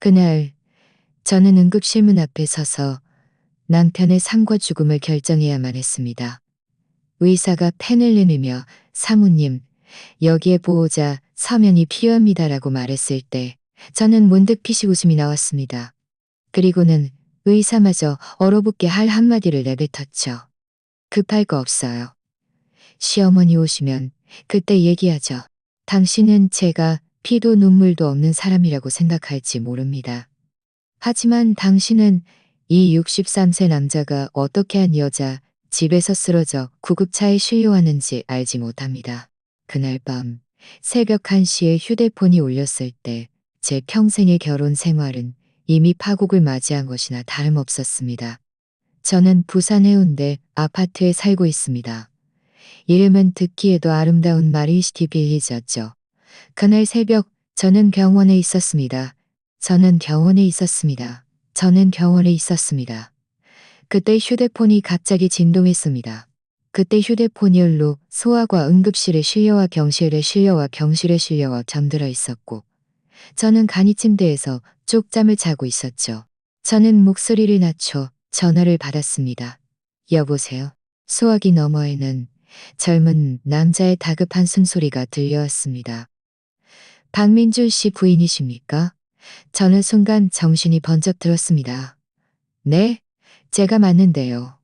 그날 저는 응급실 문 앞에 서서 남편의 삶과 죽음을 결정해야만 했습니다. 의사가 펜을 내밀며 사모님, 여기에 보호자 서명이 필요합니다라고 말했을 때 저는 문득 피식 웃음이 나왔습니다. 그리고는 의사마저 얼어붙게 할 한마디를 내뱉었죠. 급할 거 없어요. 시어머니 오시면 그때 얘기하죠. 당신은 제가 피도 눈물도 없는 사람이라고 생각할지 모릅니다. 하지만 당신은 이 63세 남자가 어떻게 한 여자 집에서 쓰러져 구급차에 실려왔는지 알지 못합니다. 그날 밤 새벽 1시에 휴대폰이 울렸을 때 제 평생의 결혼 생활은 이미 파국을 맞이한 것이나 다름없었습니다. 저는 부산 해운대 아파트에 살고 있습니다. 이름은 듣기에도 아름다운 마린시티 빌리지였죠. 그날 새벽 저는 병원에 있었습니다. 저는 병원에 있었습니다. 저는 병원에 있었습니다. 그때 휴대폰이 갑자기 진동했습니다. 그때 휴대폰이 열로 소아과 응급실에 실려와 병실에 실려와 병실에 실려와 잠들어 있었고 저는 간이 침대에서 쪽잠을 자고 있었죠. 저는 목소리를 낮춰 전화를 받았습니다. 여보세요. 소화기 너머에는 젊은 남자의 다급한 숨소리가 들려왔습니다. 박민준 씨 부인이십니까? 저는 순간 정신이 번쩍 들었습니다. 네, 제가 맞는데요.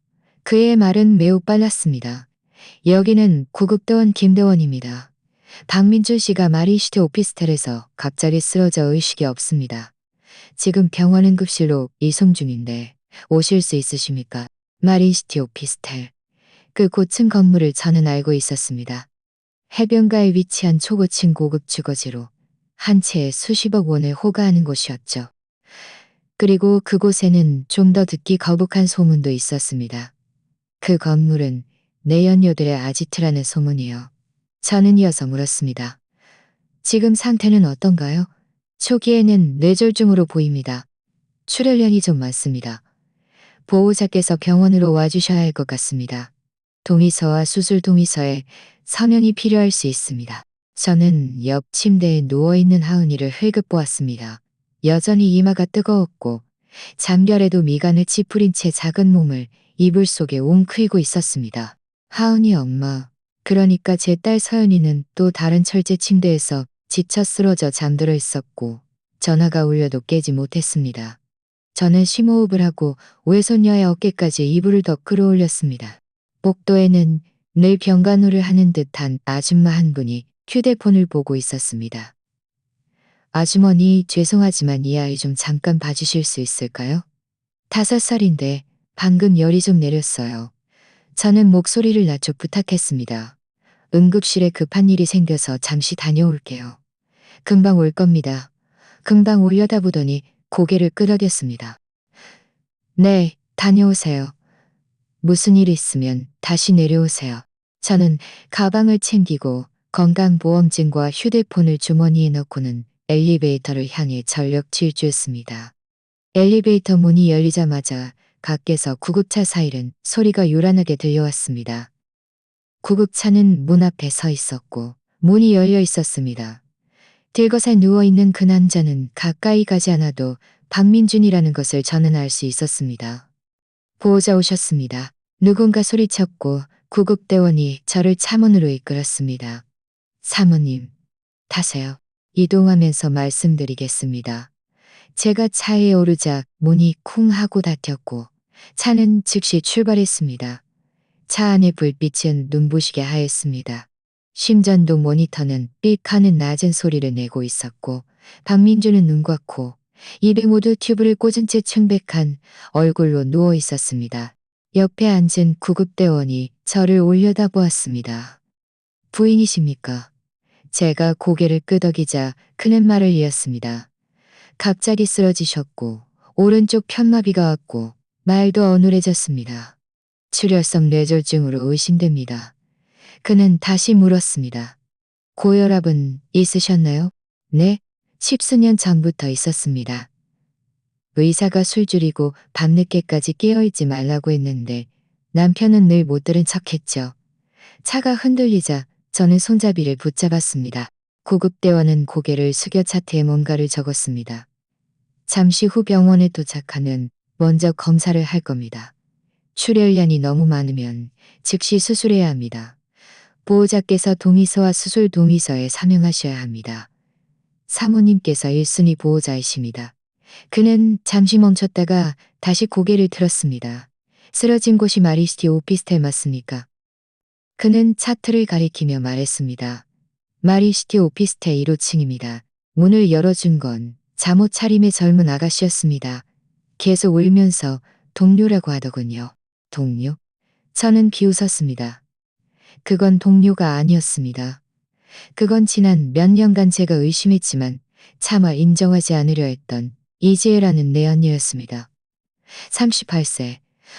그의 말은 매우 빨랐습니다. 여기는 구급대원 김대원입니다. 박민준 씨가 마린시티 오피스텔에서 갑자기 쓰러져 의식이 없습니다. 지금 병원 응급실로 이송 중인데 오실 수 있으십니까? 마린시티 오피스텔. 그 고층 건물을 저는 알고 있었습니다. 해변가에 위치한 초고층 고급 주거지로 한 채에 수십억 원을 호가하는 곳이었죠. 그리고 그곳에는 좀 더 듣기 거북한 소문도 있었습니다. 그 건물은 내연녀들의 아지트라는 소문이요. 저는 이어서 물었습니다. 지금 상태는 어떤가요? 초기에는 뇌졸중으로 보입니다. 출혈량이 좀 많습니다. 보호자께서 병원으로 와주셔야 할 것 같습니다. 동의서와 수술 동의서에 서명이 필요할 수 있습니다. 저는 옆 침대에 누워있는 하은이를 흘끗 보았습니다. 여전히 이마가 뜨거웠고 잠결에도 미간을 찌푸린 채 작은 몸을 이불 속에 웅크리고 있었습니다. 하은이 엄마, 그러니까 제 딸 서연이는 또 다른 철제 침대에서 지쳐 쓰러져 잠들어 있었고 전화가 울려도 깨지 못했습니다. 저는 심호흡을 하고 외손녀의 어깨까지 이불을 더 끌어올렸습니다. 복도에는 늘 병간호를 하는 듯한 아줌마 한 분이 휴대폰을 보고 있었습니다. 아주머니, 죄송하지만 이 아이 좀 잠깐 봐주실 수 있을까요? 5살인데 방금 열이 좀 내렸어요. 저는 목소리를 낮춰 부탁했습니다. 응급실에 급한 일이 생겨서 잠시 다녀올게요. 금방 올 겁니다. 금방 올려다보더니 고개를 끄덕였습니다. 네, 다녀오세요. 무슨 일 있으면 다시 내려오세요. 저는 가방을 챙기고 건강보험증과 휴대폰을 주머니에 넣고는 엘리베이터를 향해 전력 질주했습니다. 엘리베이터 문이 열리자마자 밖에서 구급차 사이렌 소리가 요란하게 들려왔습니다. 구급차는 문 앞에 서 있었고 문이 열려 있었습니다. 들것에 누워있는 그 남자는 가까이 가지 않아도 박민준이라는 것을 저는 알 수 있었습니다. 보호자 오셨습니다. 누군가 소리쳤고 구급대원이 저를 차문으로 이끌었습니다. 사모님, 타세요. 이동하면서 말씀드리겠습니다. 제가 차에 오르자 문이 쿵 하고 닫혔고 차는 즉시 출발했습니다. 차 안의 불빛은 눈부시게 하였습니다. 심전도 모니터는 삑 하는 낮은 소리를 내고 있었고 박민주는 눈과 코, 입에 모두 튜브를 꽂은 채 청백한 얼굴로 누워 있었습니다. 옆에 앉은 구급대원이 저를 올려다보았습니다. 부인이십니까? 제가 고개를 끄덕이자 그는 말을 이었습니다. 갑자기 쓰러지셨고 오른쪽 편마비가 왔고 말도 어눌해졌습니다. 출혈성 뇌졸중으로 의심됩니다. 그는 다시 물었습니다. 고혈압은 있으셨나요? 네, 10수년 전부터 있었습니다. 의사가 술 줄이고 밤늦게까지 깨어있지 말라고 했는데 남편은 늘 못 들은 척했죠. 차가 흔들리자 저는 손잡이를 붙잡았습니다. 구급대원은 고개를 숙여 차트에 뭔가를 적었습니다. 잠시 후 병원에 도착하면 먼저 검사를 할 겁니다. 출혈량이 너무 많으면 즉시 수술해야 합니다. 보호자께서 동의서와 수술 동의서에 사명하셔야 합니다. 사모님께서 1순위 보호자이십니다. 그는 잠시 멈췄다가 다시 고개를 들었습니다. 쓰러진 곳이 마리시티 오피스텔 맞습니까? 그는 차트를 가리키며 말했습니다. 마리시티 오피스텔 1호층입니다. 문을 열어준 건 잠옷 차림의 젊은 아가씨였습니다. 계속 울면서 동료라고 하더군요. 동료? 저는 비웃었습니다. 그건 동료가 아니었습니다. 그건 지난 몇 년간 제가 의심했지만 차마 인정하지 않으려 했던 이지혜라는 내 언니였습니다. 38세,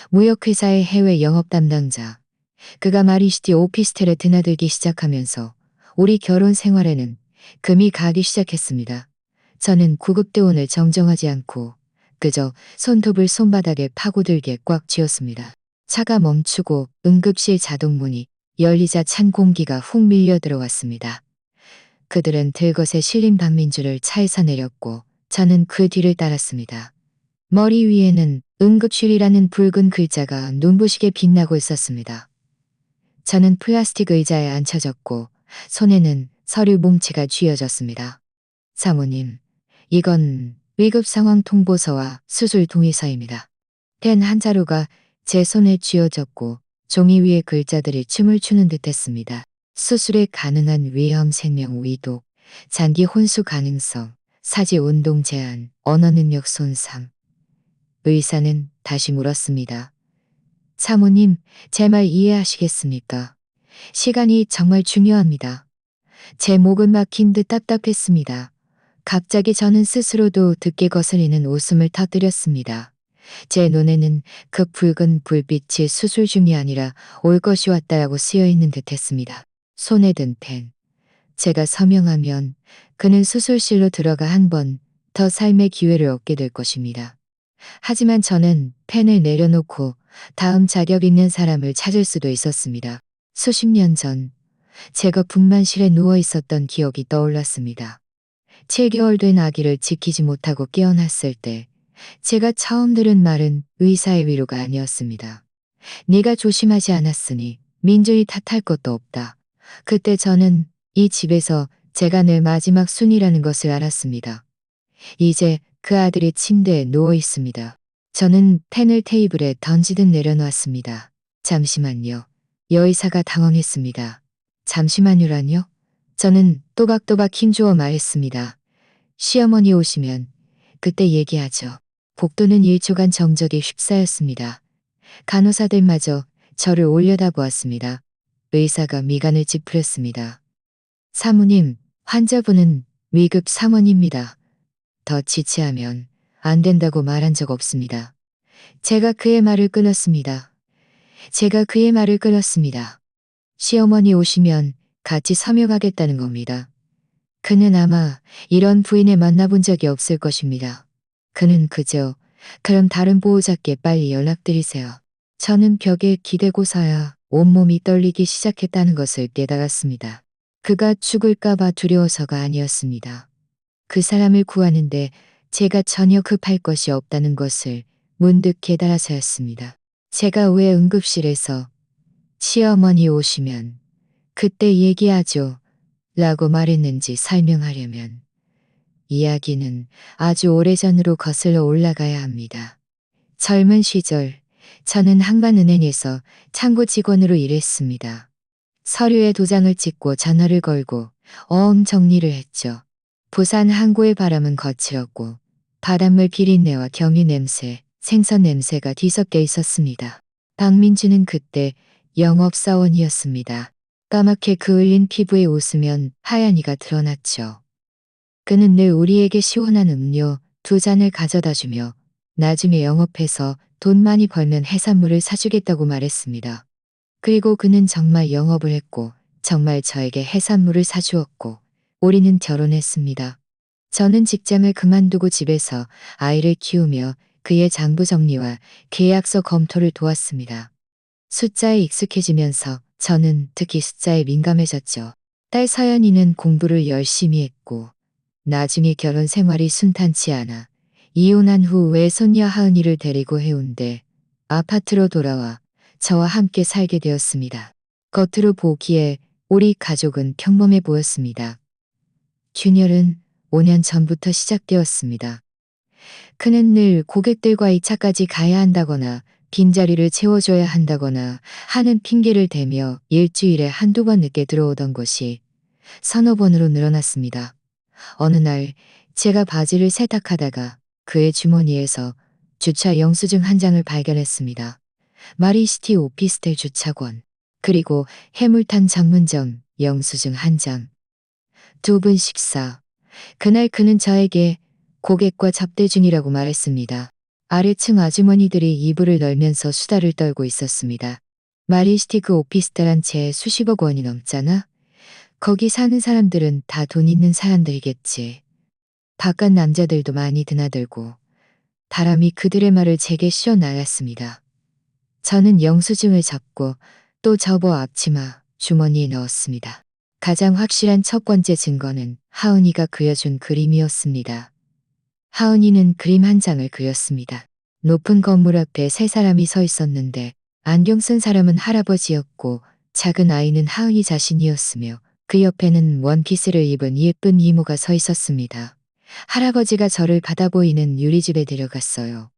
무역회사의 해외 영업 담당자. 그가 마리시티 오피스텔에 드나들기 시작하면서 우리 결혼 생활에는 금이 가기 시작했습니다. 저는 구급대원을 정정하지 않고 그저 손톱을 손바닥에 파고들게 꽉 쥐었습니다. 차가 멈추고 응급실 자동문이 열리자 찬 공기가 훅 밀려 들어왔습니다. 그들은 들것에 실린 박민주를 차에서 내렸고 저는 그 뒤를 따랐습니다. 머리 위에는 응급실이라는 붉은 글자가 눈부시게 빛나고 있었습니다. 저는 플라스틱 의자에 앉혀졌고 손에는 서류 뭉치가 쥐어졌습니다. 사모님, 이건 위급 상황 통보서와 수술 동의서입니다. 펜 한 자루가 제 손에 쥐어졌고 종이 위에 글자들이 춤을 추는 듯했습니다. 수술에 가능한 위험 생명 위독, 장기 혼수 가능성, 사지 운동 제한, 언어 능력 손상. 의사는 다시 물었습니다. 사모님, 제 말 이해하시겠습니까? 시간이 정말 중요합니다. 제 목은 막힌 듯 답답했습니다. 갑자기 저는 스스로도 듣게 거슬리는 웃음을 터뜨렸습니다. 제 눈에는 그 붉은 불빛이 수술 중이 아니라 올 것이 왔다라고 쓰여있는 듯했습니다. 손에 든 펜. 제가 서명하면 그는 수술실로 들어가 한 번 더 삶의 기회를 얻게 될 것입니다. 하지만 저는 펜을 내려놓고 다음 자격 있는 사람을 찾을 수도 있었습니다. 수십 년 전 제가 분만실에 누워 있었던 기억이 떠올랐습니다. 7개월 된 아기를 지키지 못하고 깨어났을 때 제가 처음 들은 말은 의사의 위로가 아니었습니다. 네가 조심하지 않았으니 민준이 탓할 것도 없다. 그때 저는 이 집에서 제가 내 마지막 순이라는 것을 알았습니다. 이제 그 아들이 침대에 누워 있습니다. 저는 펜을 테이블에 던지듯 내려놓았습니다. 잠시만요. 여의사가 당황했습니다. 잠시만요라뇨? 저는 또박또박 힘주어 말했습니다. 시어머니 오시면 그때 얘기하죠. 복도는 1초간 정적이 휩싸였습니다. 간호사들마저 저를 올려다보았습니다. 의사가 미간을 찌푸렸습니다. 사모님, 환자분은 위급 상황입니다. 더 지체하면 안 된다고 말한 적 없습니다. 제가 그의 말을 끊었습니다. 시어머니 오시면 같이 서명하겠다는 겁니다. 그는 아마 이런 부인을 만나본 적이 없을 것입니다. 그는 그저 그럼 다른 보호자께 빨리 연락드리세요. 저는 벽에 기대고서야 온몸이 떨리기 시작했다는 것을 깨달았습니다. 그가 죽을까봐 두려워서가 아니었습니다. 그 사람을 구하는데 제가 전혀 급할 것이 없다는 것을 문득 깨달아서였습니다. 제가 왜 응급실에서 시어머니 오시면 그때 얘기하죠 라고 말했는지 설명하려면 이야기는 아주 오래전으로 거슬러 올라가야 합니다. 젊은 시절 저는 한간은행에서 창고 직원으로 일했습니다. 서류에 도장을 찍고 전화를 걸고 어음 정리를 했죠. 부산 항구의 바람은 거칠었고 바닷물 비린내와 경유 냄새, 생선 냄새가 뒤섞여 있었습니다. 박민주는 그때 영업사원이었습니다. 까맣게 그을린 피부에 웃으면 하얀 이가 드러났죠. 그는 늘 우리에게 시원한 음료 2잔을 가져다 주며 나중에 영업해서 돈 많이 벌면 해산물을 사주겠다고 말했습니다. 그리고 그는 정말 영업을 했고 정말 저에게 해산물을 사주었고 우리는 결혼했습니다. 저는 직장을 그만두고 집에서 아이를 키우며 그의 장부 정리와 계약서 검토를 도왔습니다. 숫자에 익숙해지면서 저는 특히 숫자에 민감해졌죠. 딸 서연이는 공부를 열심히 했고 나중에 결혼 생활이 순탄치 않아 이혼한 후 외손녀 하은이를 데리고 해운대 아파트로 돌아와 저와 함께 살게 되었습니다. 겉으로 보기에 우리 가족은 평범해 보였습니다. 균열은 5년 전부터 시작되었습니다. 그는 늘 고객들과 2차까지 가야 한다거나 빈자리를 채워줘야 한다거나 하는 핑계를 대며 일주일에 한두 번 늦게 들어오던 것이 서너 번으로 늘어났습니다. 어느 날 제가 바지를 세탁하다가 그의 주머니에서 주차 영수증 한 장을 발견했습니다. 마리시티 오피스텔 주차권, 그리고 해물탕 전문점 영수증 한 장. 2분 식사. 그날 그는 저에게 고객과 접대 중이라고 말했습니다. 아래층 아주머니들이 이불을 널면서 수다를 떨고 있었습니다. 마리시티 그 오피스텔 한 채에 수십억 원이 넘잖아? 거기 사는 사람들은 다 돈 있는 사람들이겠지. 바깥 남자들도 많이 드나들고 바람이 그들의 말을 제게 씌워 날렸습니다. 저는 영수증을 잡고 또 접어 앞치마 주머니에 넣었습니다. 가장 확실한 첫 번째 증거는 하은이가 그려준 그림이었습니다. 하은이는 그림 한 장을 그렸습니다. 높은 건물 앞에 세 사람이 서 있었는데 안경 쓴 사람은 할아버지였고 작은 아이는 하은이 자신이었으며 그 옆에는 원피스를 입은 예쁜 이모가 서 있었습니다. 할아버지가 저를 받아 보이는 유리집에 데려갔어요.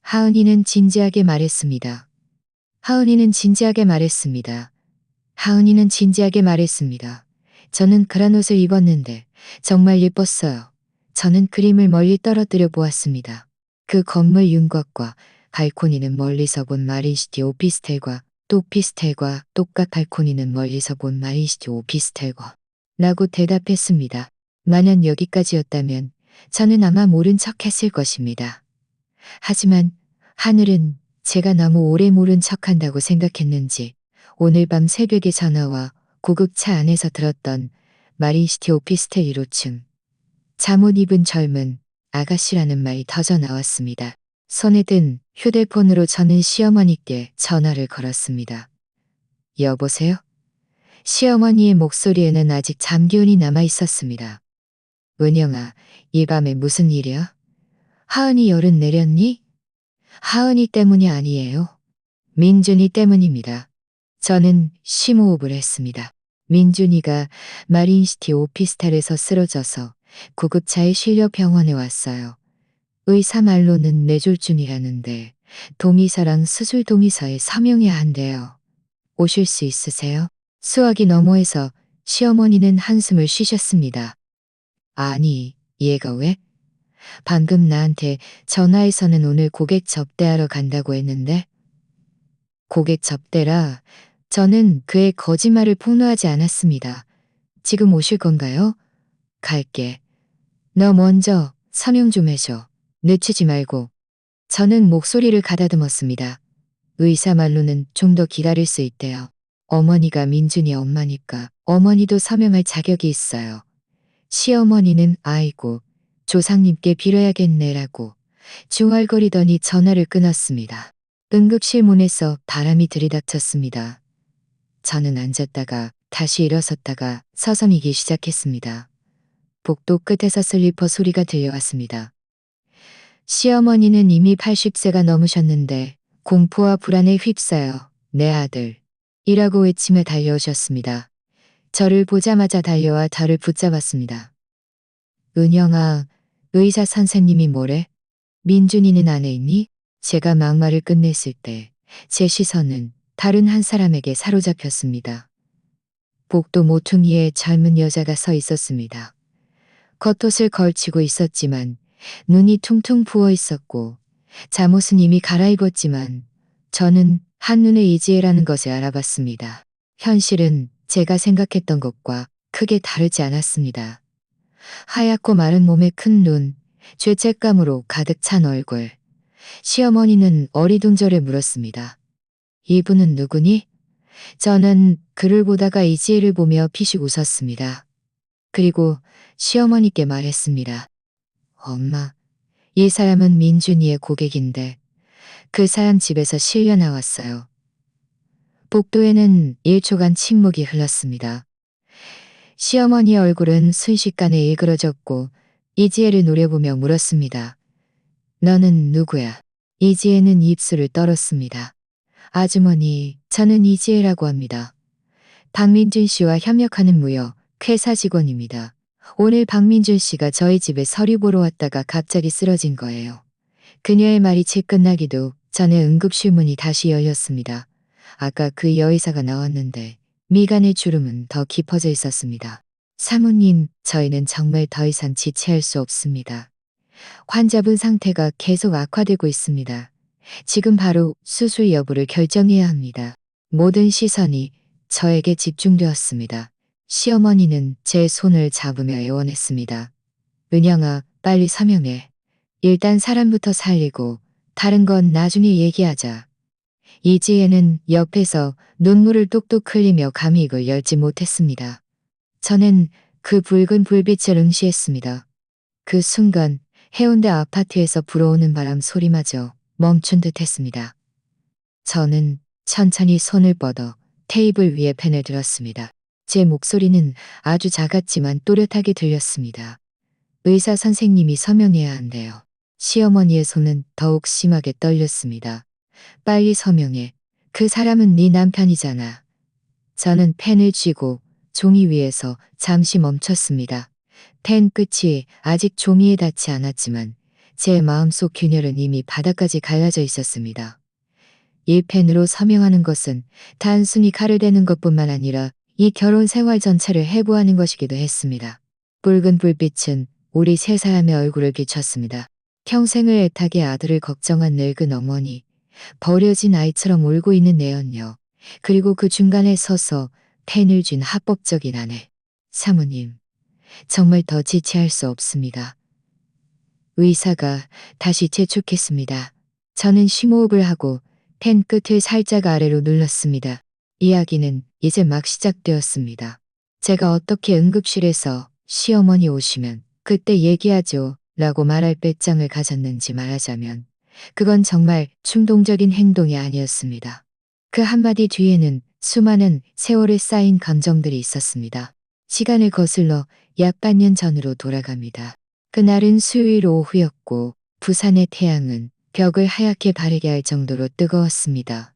하은이는 진지하게 말했습니다. 하은이는 진지하게 말했습니다. 하은이는 진지하게 말했습니다. 저는 그런 옷을 입었는데 정말 예뻤어요. 저는 그림을 멀리 떨어뜨려 보았습니다. 그 건물 윤곽과 발코니는 멀리서 본 마린시티 오피스텔과 똑피스텔과 똑같 발코니는 멀리서 본 마린시티 오피스텔과 라고 대답했습니다. 만약 여기까지였다면 저는 아마 모른 척 했을 것입니다. 하지만 하늘은 제가 너무 오래 모른 척한다고 생각했는지 오늘 밤 새벽에 전화와 고급차 안에서 들었던 마린시티 오피스텔 1호층 잠옷 입은 젊은 아가씨라는 말이 터져 나왔습니다. 손에 든 휴대폰으로 저는 시어머니께 전화를 걸었습니다. 여보세요? 시어머니의 목소리에는 아직 잠기운이 남아 있었습니다. 은영아, 이 밤에 무슨 일이야? 하은이 열은 내렸니? 하은이 때문이 아니에요. 민준이 때문입니다. 저는 심호흡을 했습니다. 민준이가 마린시티 오피스텔에서 쓰러져서 구급차에 실려 병원에 왔어요. 의사 말로는 뇌졸중이라는데 동의서랑 수술 동의서에 서명해야 한대요. 오실 수 있으세요? 수화기 너머에서 시어머니는 한숨을 쉬셨습니다. 아니, 얘가 왜? 방금 나한테 전화해서는 오늘 고객 접대하러 간다고 했는데? 고객 접대라. 저는 그의 거짓말을 폭로하지 않았습니다. 지금 오실 건가요? 갈게. 너 먼저 서명 좀 해줘. 늦추지 말고. 저는 목소리를 가다듬었습니다. 의사 말로는 좀 더 기다릴 수 있대요. 어머니가 민준이 엄마니까 어머니도 서명할 자격이 있어요. 시어머니는 아이고 조상님께 빌어야겠네라고 중얼거리더니 전화를 끊었습니다. 응급실 문에서 바람이 들이닥쳤습니다. 저는 앉았다가 다시 일어섰다가 서성이기 시작했습니다. 복도 끝에서 슬리퍼 소리가 들려왔습니다. 시어머니는 이미 80세가 넘으셨는데 공포와 불안에 휩싸여 내 아들 이라고 외치며 달려오셨습니다. 저를 보자마자 달려와 저를 붙잡았습니다. 은영아, 의사 선생님이 뭐래? 민준이는 안에 있니? 제가 막말을 끝냈을 때 제 시선은 다른 한 사람에게 사로잡혔습니다. 복도 모퉁이에 젊은 여자가 서 있었습니다. 겉옷을 걸치고 있었지만 눈이 퉁퉁 부어 있었고 잠옷은 이미 갈아입었지만 저는 한눈에 이지혜라는 것을 알아봤습니다. 현실은 제가 생각했던 것과 크게 다르지 않았습니다. 하얗고 마른 몸에 큰 눈, 죄책감으로 가득 찬 얼굴. 시어머니는 어리둥절해 물었습니다. 이분은 누구니? 저는 그를 보다가 이지혜를 보며 피식 웃었습니다. 그리고 시어머니께 말했습니다. 엄마, 이 사람은 민준이의 고객인데 그 사람 집에서 실려 나왔어요. 복도에는 1초간 침묵이 흘렀습니다. 시어머니의 얼굴은 순식간에 일그러졌고 이지혜를 노려보며 물었습니다. 너는 누구야? 이지혜는 입술을 떨었습니다. 아주머니, 저는 이지혜라고 합니다. 박민준 씨와 협력하는 무역 회사 직원입니다. 오늘 박민준 씨가 저희 집에 서류 보러 왔다가 갑자기 쓰러진 거예요. 그녀의 말이 채 끝나기도 전에 응급실 문이 다시 열렸습니다. 아까 그 여의사가 나왔는데 미간의 주름은 더 깊어져 있었습니다. 사모님, 저희는 정말 더 이상 지체할 수 없습니다. 환자분 상태가 계속 악화되고 있습니다. 지금 바로 수술 여부를 결정해야 합니다. 모든 시선이 저에게 집중되었습니다. 시어머니는 제 손을 잡으며 애원했습니다. 은영아, 빨리 서명해. 일단 사람부터 살리고 다른 건 나중에 얘기하자. 이지혜는 옆에서 눈물을 뚝뚝 흘리며 감히 입을 열지 못했습니다. 저는 그 붉은 불빛을 응시했습니다. 그 순간 해운대 아파트에서 불어오는 바람 소리마저 멈춘 듯 했습니다. 저는 천천히 손을 뻗어 테이블 위에 펜을 들었습니다. 제 목소리는 아주 작았지만 또렷하게 들렸습니다. 의사 선생님이 서명해야 한대요. 시어머니의 손은 더욱 심하게 떨렸습니다. 빨리 서명해. 그 사람은 네 남편이잖아. 저는 펜을 쥐고 종이 위에서 잠시 멈췄습니다. 펜 끝이 아직 종이에 닿지 않았지만 제 마음속 균열은 이미 바닥까지 갈라져 있었습니다. 이 펜으로 서명하는 것은 단순히 칼을 대는 것뿐만 아니라 이 결혼 생활 전체를 해부하는 것이기도 했습니다. 붉은 불빛은 우리 세 사람의 얼굴을 비췄습니다. 평생을 애타게 아들을 걱정한 늙은 어머니, 버려진 아이처럼 울고 있는 내연녀, 그리고 그 중간에 서서 펜을 쥔 합법적인 아내. 사모님, 정말 더 지체할 수 없습니다. 의사가 다시 재촉했습니다. 저는 심호흡을 하고 펜 끝을 살짝 아래로 눌렀습니다. 이야기는 이제 막 시작되었습니다. 제가 어떻게 응급실에서 시어머니 오시면 그때 얘기하죠 라고 말할 배짱을 가졌는지 말하자면 그건 정말 충동적인 행동이 아니었습니다. 그 한마디 뒤에는 수많은 세월에 쌓인 감정들이 있었습니다. 시간을 거슬러 약 반년 전으로 돌아갑니다. 그날은 수요일 오후였고 부산의 태양은 벽을 하얗게 바르게 할 정도로 뜨거웠습니다.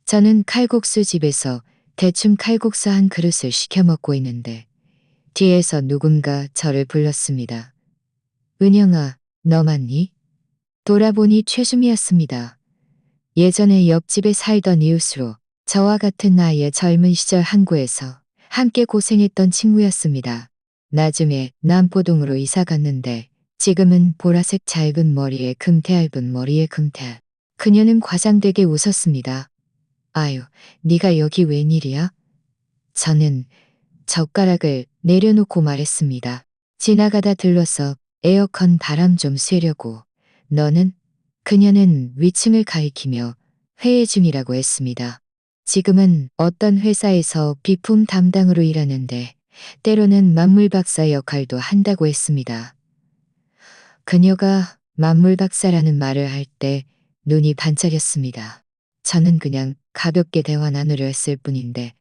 저는 칼국수 집에서 대충 칼국수 한 그릇을 시켜 먹고 있는데 뒤에서 누군가 저를 불렀습니다. 은영아, 너 맞니? 돌아보니 최수미였습니다. 예전에 옆집에 살던 이웃으로 저와 같은 나이의 젊은 시절 항구에서 함께 고생했던 친구였습니다. 나중에 남포동으로 이사 갔는데 지금은 보라색 짧은 머리에 금태 얇은 머리에 금태. 그녀는 과장되게 웃었습니다. 아유, 네가 여기 웬일이야? 저는 젓가락을 내려놓고 말했습니다. 지나가다 들러서 에어컨 바람 좀 쐬려고. 너는? 그녀는 위층을 가리키며 회의 중이라고 했습니다. 지금은 어떤 회사에서 비품 담당으로 일하는데 때로는 만물 박사 역할도 한다고 했습니다. 그녀가 만물 박사라는 말을 할 때 눈이 반짝였습니다. 저는 그냥 가볍게 대화 나누려 했을 뿐인데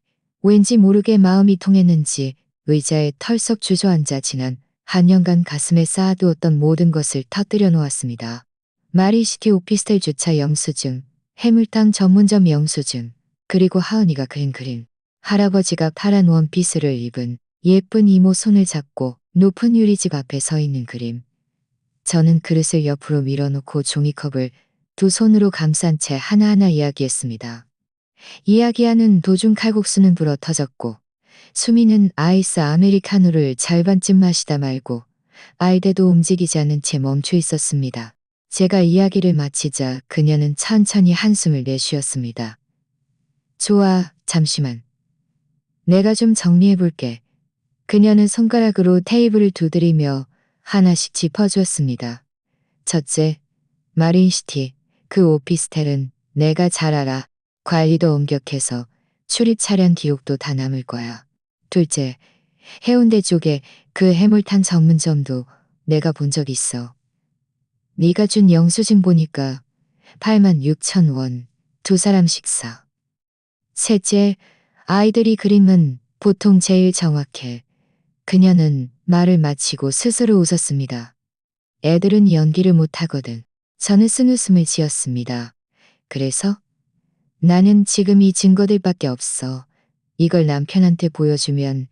왠지 모르게 마음이 통했는지 의자에 털썩 주저앉아 지난 한 년간 가슴에 쌓아두었던 모든 것을 터뜨려 놓았습니다. 마리시티 오피스텔 주차 영수증, 해물탕 전문점 영수증, 그리고 하은이가 그린 그림. 할아버지가 파란 원피스를 입은 예쁜 이모 손을 잡고 높은 유리집 앞에 서 있는 그림. 저는 그릇을 옆으로 밀어놓고 종이컵을 두 손으로 감싼 채 하나하나 이야기했습니다. 이야기하는 도중 칼국수는 불어 터졌고 수미는 아이스 아메리카노를 절반쯤 마시다 말고 알대도 움직이지 않은 채 멈춰 있었습니다. 제가 이야기를 마치자 그녀는 천천히 한숨을 내쉬었습니다. 좋아, 잠시만. 내가 좀 정리해 볼게. 그녀는 손가락으로 테이블을 두드리며 하나씩 짚어주었습니다. 첫째, 마린시티, 그 오피스텔은 내가 잘 알아. 관리도 엄격해서 출입 차량 기록도 다 남을 거야. 둘째, 해운대 쪽에 그 해물탕 전문점도 내가 본 적 있어. 네가 준 영수증 보니까 86,000원, 두 사람 식사. 셋째, 아이들이 그림은 보통 제일 정확해. 그녀는 말을 마치고 스스로 웃었습니다. 애들은 연기를 못하거든. 저는 쓴웃음을 지었습니다. 그래서 나는 지금 이 증거들밖에 없어. 이걸 남편한테 보여주면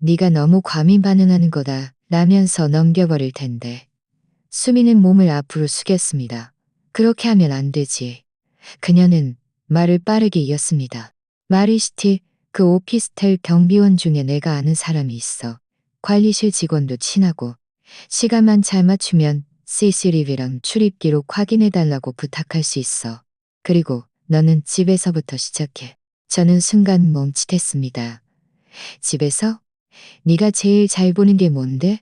네가 너무 과민 반응하는 거다 라면서 넘겨버릴 텐데. 수미는 몸을 앞으로 숙였습니다. 그렇게 하면 안 되지. 그녀는 말을 빠르게 이었습니다. 마리시티, 그 오피스텔 경비원 중에 내가 아는 사람이 있어. 관리실 직원도 친하고 시간만 잘 맞추면 CCTV랑 출입 기록 확인해달라고 부탁할 수 있어. 그리고 너는 집에서부터 시작해. 저는 순간 멈칫했습니다. 집에서? 네가 제일 잘 보는 게 뭔데?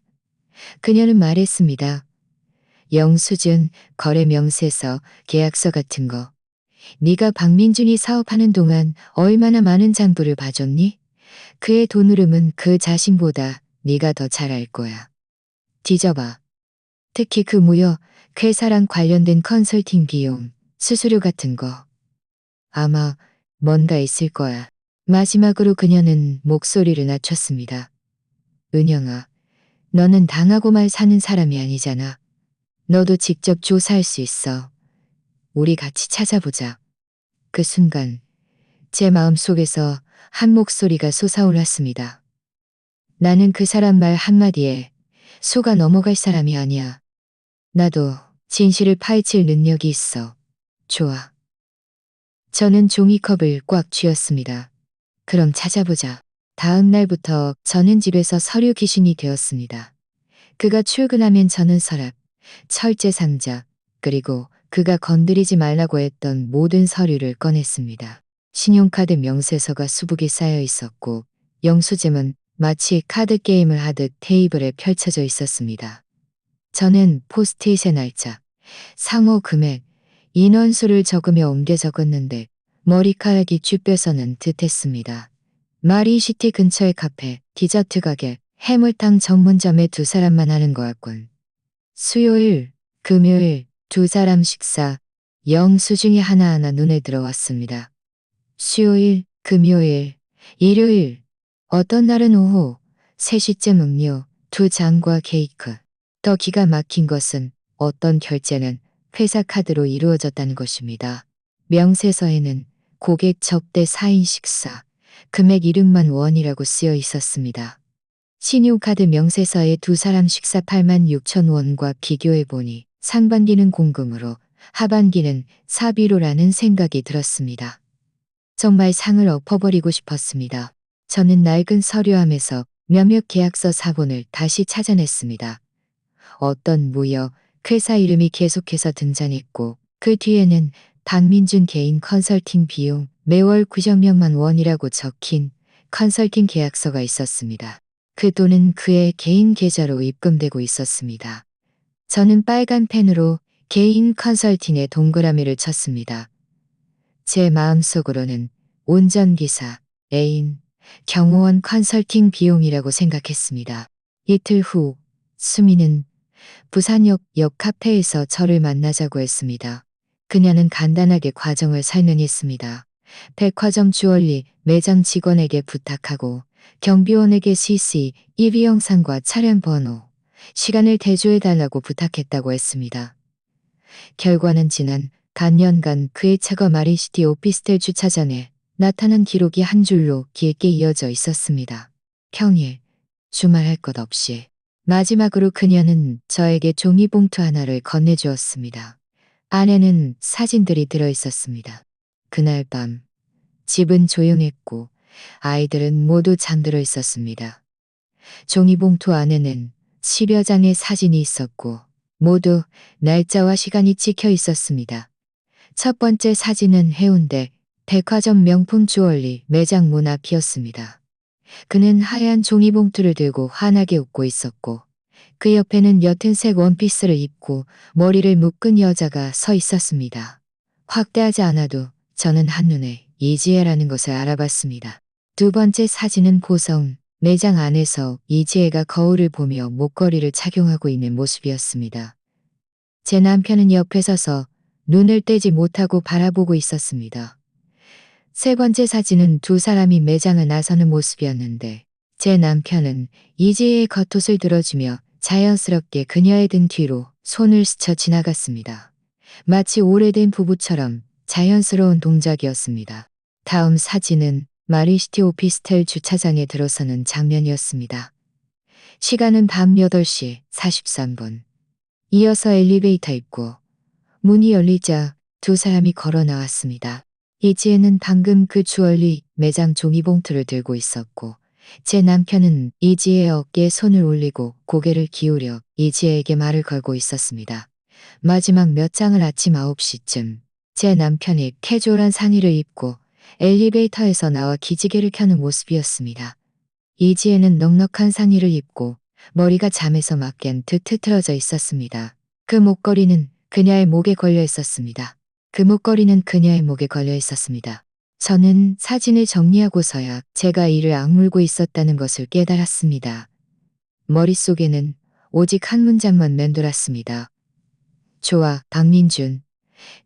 그녀는 말했습니다. 영수증, 거래 명세서, 계약서 같은 거. 네가 박민준이 사업하는 동안 얼마나 많은 장부를 봐줬니? 그의 돈 흐름은 그 자신보다 네가 더 잘 알 거야. 뒤져봐. 특히 그 무역, 회사랑 관련된 컨설팅 비용, 수수료 같은 거. 아마 뭔가 있을 거야. 마지막으로 그녀는 목소리를 낮췄습니다. 은영아, 너는 당하고 말 사는 사람이 아니잖아. 너도 직접 조사할 수 있어. 우리 같이 찾아보자. 그 순간 제 마음속에서 한 목소리가 솟아올랐습니다. 나는 그 사람 말 한마디에 속아 넘어갈 사람이 아니야. 나도 진실을 파헤칠 능력이 있어. 좋아. 저는 종이컵을 꽉 쥐었습니다. 그럼 찾아보자. 다음 날부터 저는 집에서 서류 귀신이 되었습니다. 그가 출근하면 저는 서랍, 철제 상자, 그리고 그가 건드리지 말라고 했던 모든 서류를 꺼냈습니다. 신용카드 명세서가 수북이 쌓여 있었고 영수증은 마치 카드 게임을 하듯 테이블에 펼쳐져 있었습니다. 저는 포스트잇의 날짜, 상호 금액, 인원수를 적으며 옮겨 적었는데 머리카락이 쥐뼈서는 듯했습니다. 마리시티 근처의 카페, 디저트 가게, 해물탕 전문점에 두 사람만 하는 거였군. 수요일, 금요일 두 사람 식사, 영수증이 하나하나 눈에 들어왔습니다. 수요일, 금요일, 일요일, 어떤 날은 오후 3시쯤 음료 2잔과 케이크. 더 기가 막힌 것은 어떤 결제는 회사 카드로 이루어졌다는 것입니다. 명세서에는 고객 접대 4인 식사, 금액 100만 원이라고 쓰여 있었습니다. 신용카드 명세서에 두 사람 식사 8만 6천 원과 비교해보니 상반기는 공금으로 하반기는 사비로라는 생각이 들었습니다. 정말 상을 엎어버리고 싶었습니다. 저는 낡은 서류함에서 몇몇 계약서 사본을 다시 찾아냈습니다. 어떤 무역, 회사 이름이 계속해서 등장했고 그 뒤에는 박민준 개인 컨설팅 비용 매월 9천만 원이라고 적힌 컨설팅 계약서가 있었습니다. 그 돈은 그의 개인 계좌로 입금되고 있었습니다. 저는 빨간 펜으로 개인 컨설팅에 동그라미를 쳤습니다. 제 마음속으로는 운전기사, 애인, 경호원 컨설팅 비용이라고 생각했습니다. 이틀 후 수미는 부산역 옆 카페에서 저를 만나자고 했습니다. 그녀는 간단하게 과정을 설명했습니다. 백화점 주얼리 매장 직원에게 부탁하고 경비원에게 CCTV 영상과 차량 번호, 시간을 대조해달라고 부탁했다고 했습니다. 결과는 지난 반년간 그의 차가 마린시티 오피스텔 주차장에 나타난 기록이 한 줄로 길게 이어져 있었습니다. 평일, 주말 할 것 없이. 마지막으로 그녀는 저에게 종이봉투 하나를 건네주었습니다. 안에는 사진들이 들어있었습니다. 그날 밤, 집은 조용했고 아이들은 모두 잠들어 있었습니다. 종이봉투 안에는 10여 장의 사진이 있었고 모두 날짜와 시간이 찍혀 있었습니다. 첫 번째 사진은 해운대 백화점 명품 주얼리 매장 문 앞이었습니다. 그는 하얀 종이봉투를 들고 환하게 웃고 있었고 그 옆에는 옅은 색 원피스를 입고 머리를 묶은 여자가 서 있었습니다. 확대하지 않아도 저는 한눈에 이지혜라는 것을 알아봤습니다. 두 번째 사진은 보성 매장 안에서 이지혜가 거울을 보며 목걸이를 착용하고 있는 모습이었습니다. 제 남편은 옆에 서서 눈을 떼지 못하고 바라보고 있었습니다. 세 번째 사진은 두 사람이 매장을 나서는 모습이었는데 제 남편은 이지혜의 겉옷을 들어주며 자연스럽게 그녀의 등 뒤로 손을 스쳐 지나갔습니다. 마치 오래된 부부처럼 자연스러운 동작이었습니다. 다음 사진은 마리시티 오피스텔 주차장에 들어서는 장면이었습니다. 시간은 밤 8시 43분. 이어서 엘리베이터 입구. 문이 열리자 두 사람이 걸어 나왔습니다. 이지혜는 방금 그 주얼리 매장 종이봉투를 들고 있었고, 제 남편은 이지혜의 어깨에 손을 올리고 고개를 기울여 이지혜에게 말을 걸고 있었습니다. 마지막 몇 장을 아침 9시쯤 제 남편이 캐주얼한 상의를 입고 엘리베이터에서 나와 기지개를 켜는 모습이었습니다. 이지혜는 넉넉한 상의를 입고 머리가 잠에서 막 깬 듯 흐트러져 있었습니다. 그 목걸이는 그녀의 목에 걸려 있었습니다. 저는 사진을 정리하고서야 제가 이를 악물고 있었다는 것을 깨달았습니다. 머릿속에는 오직 한 문장만 맴돌았습니다. 좋아, 박민준.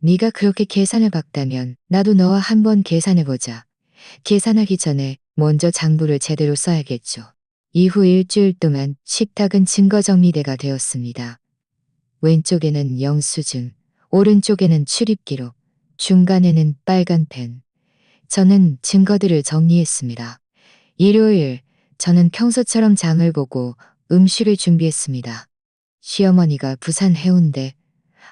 네가 그렇게 계산을 박다면 나도 너와 한번 계산해보자. 계산하기 전에 먼저 장부를 제대로 써야겠죠. 이후 일주일 동안 식탁은 증거정리대가 되었습니다. 왼쪽에는 영수증, 오른쪽에는 출입기록, 중간에는 빨간 펜. 저는 증거들을 정리했습니다. 일요일, 저는 평소처럼 장을 보고 음식을 준비했습니다. 시어머니가 부산 해운대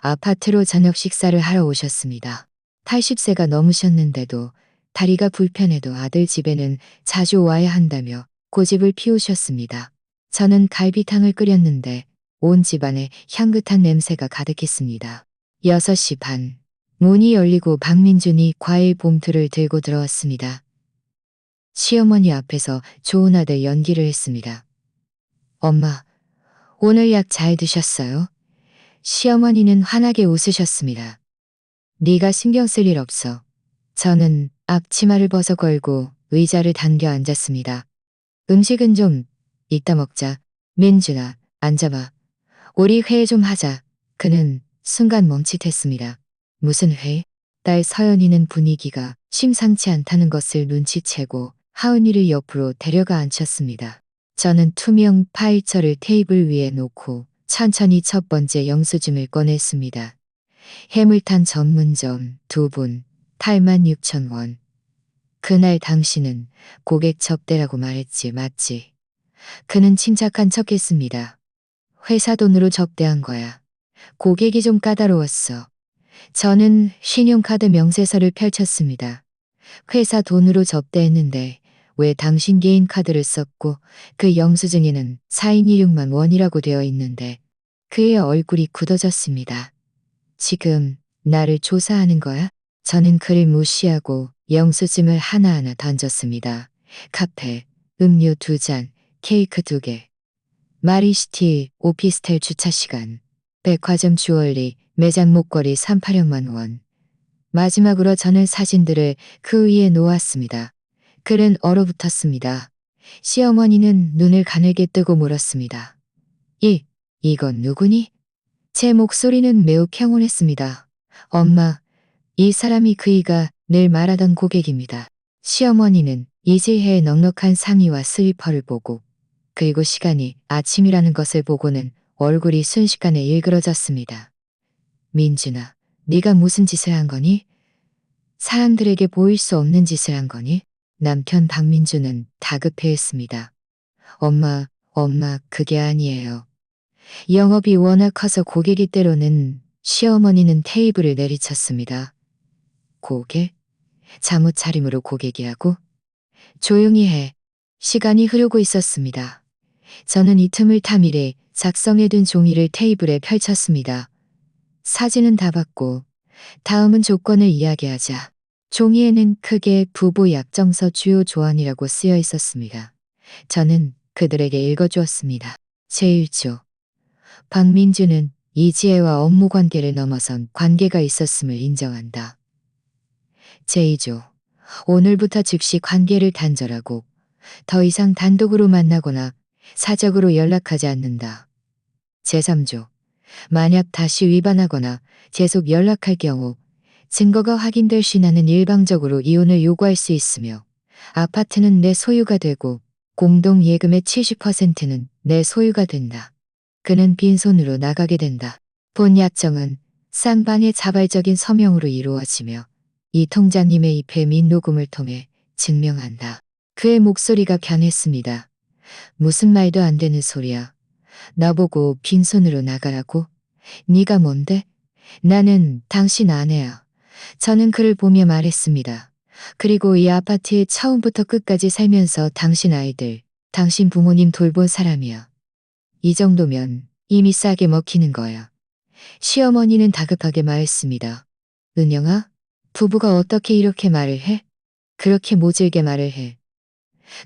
아파트로 저녁 식사를 하러 오셨습니다. 80세가 넘으셨는데도 다리가 불편해도 아들 집에는 자주 와야 한다며 고집을 피우셨습니다. 저는 갈비탕을 끓였는데 온 집안에 향긋한 냄새가 가득했습니다. 6시 반. 문이 열리고 박민준이 과일 봉투를 들고 들어왔습니다. 시어머니 앞에서 좋은 아들 연기를 했습니다. 엄마, 오늘 약 잘 드셨어요? 시어머니는 환하게 웃으셨습니다. 네가 신경 쓸 일 없어. 저는 앞치마를 벗어 걸고 의자를 당겨 앉았습니다. 음식은 좀 이따 먹자. 민준아, 앉아봐. 우리 회의 좀 하자. 그는 순간 멈칫했습니다. 무슨 회? 딸 서연이는 분위기가 심상치 않다는 것을 눈치채고 하은이를 옆으로 데려가 앉혔습니다. 저는 투명 파일처를 테이블 위에 놓고 천천히 첫 번째 영수증을 꺼냈습니다. 해물탕 전문점 2분 86,000원. 그날 당신은 고객 접대라고 말했지, 맞지? 그는 침착한 척했습니다. 회사 돈으로 접대한 거야. 고객이 좀 까다로웠어. 저는 신용카드 명세서를 펼쳤습니다. 회사 돈으로 접대했는데 왜 당신 개인 카드를 썼고 그 영수증에는 4216만 원이라고 되어 있는데 그의 얼굴이 굳어졌습니다. 지금 나를 조사하는 거야? 저는 그를 무시하고 영수증을 하나하나 던졌습니다. 카페, 음료 2잔, 케이크 2개. 마리시티 오피스텔 주차시간. 백화점 주얼리 매장 목걸이 3800만 원. 마지막으로 저는 사진들을 그 위에 놓았습니다. 글은 얼어붙었습니다. 시어머니는 눈을 가늘게 뜨고 물었습니다. 이건 누구니? 제 목소리는 매우 평온했습니다. 엄마, 이 사람이 그이가 늘 말하던 고객입니다. 시어머니는 이지혜의 넉넉한 상의와 슬리퍼를 보고 그리고 시간이 아침이라는 것을 보고는 얼굴이 순식간에 일그러졌습니다. 민준아, 네가 무슨 짓을 한 거니? 사람들에게 보일 수 없는 짓을 한 거니? 남편 박민준은 다급해했습니다. 엄마, 그게 아니에요. 영업이 워낙 커서 고객이 때로는 시어머니는 테이블을 내리쳤습니다. 고객? 잠옷 차림으로 고객이 하고? 조용히 해. 시간이 흐르고 있었습니다. 저는 이 틈을 탐일해 작성해둔 종이를 테이블에 펼쳤습니다. 사진은 다 봤고 다음은 조건을 이야기하자. 종이에는 크게 부부 약정서 주요 조항이라고 쓰여 있었습니다. 저는 그들에게 읽어주었습니다. 제1조. 박민준은 이지혜와 업무 관계를 넘어선 관계가 있었음을 인정한다. 제2조. 오늘부터 즉시 관계를 단절하고 더 이상 단독으로 만나거나 사적으로 연락하지 않는다. 제3조. 만약 다시 위반하거나 계속 연락할 경우 증거가 확인될 시 나는 일방적으로 이혼을 요구할 수 있으며 아파트는 내 소유가 되고 공동예금의 70%는 내 소유가 된다. 그는 빈손으로 나가게 된다. 본 약정은 쌍방의 자발적인 서명으로 이루어지며 이 통장님의 입에 민 녹음을 통해 증명한다. 그의 목소리가 변했습니다. 무슨 말도 안 되는 소리야. 나보고 빈손으로 나가라고? 네가 뭔데? 나는 당신 아내야. 저는 그를 보며 말했습니다. 그리고 이 아파트에 처음부터 끝까지 살면서 당신 아이들, 당신 부모님 돌본 사람이야. 이 정도면 이미 싸게 먹히는 거야. 시어머니는 다급하게 말했습니다. 은영아, 부부가 어떻게 이렇게 말을 해? 그렇게 모질게 말을 해.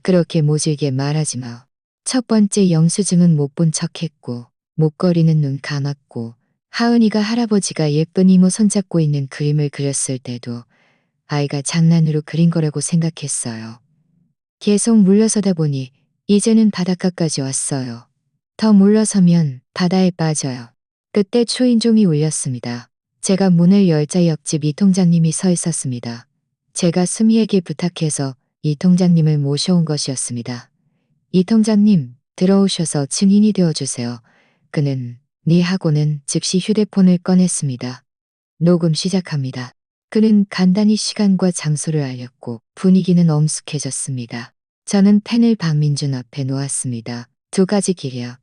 그렇게 모질게 말하지 마. 첫 번째 영수증은 못 본 척했고 목걸이는 눈 감았고 하은이가 할아버지가 예쁜 이모 손잡고 있는 그림을 그렸을 때도 아이가 장난으로 그린 거라고 생각했어요. 계속 물러서다 보니 이제는 바닷가까지 왔어요. 더 물러서면 바다에 빠져요. 그때 초인종이 울렸습니다. 제가 문을 열자 옆집 이 통장님이 서 있었습니다. 제가 수미에게 부탁해서 이 통장님을 모셔온 것이었습니다. 이 통장님, 들어오셔서 증인이 되어주세요. 그는 네 하고는 즉시 휴대폰을 꺼냈습니다. 녹음 시작합니다. 그는 간단히 시간과 장소를 알렸고 분위기는 엄숙해졌습니다. 저는 펜을 박민준 앞에 놓았습니다. 두 가지 길이야.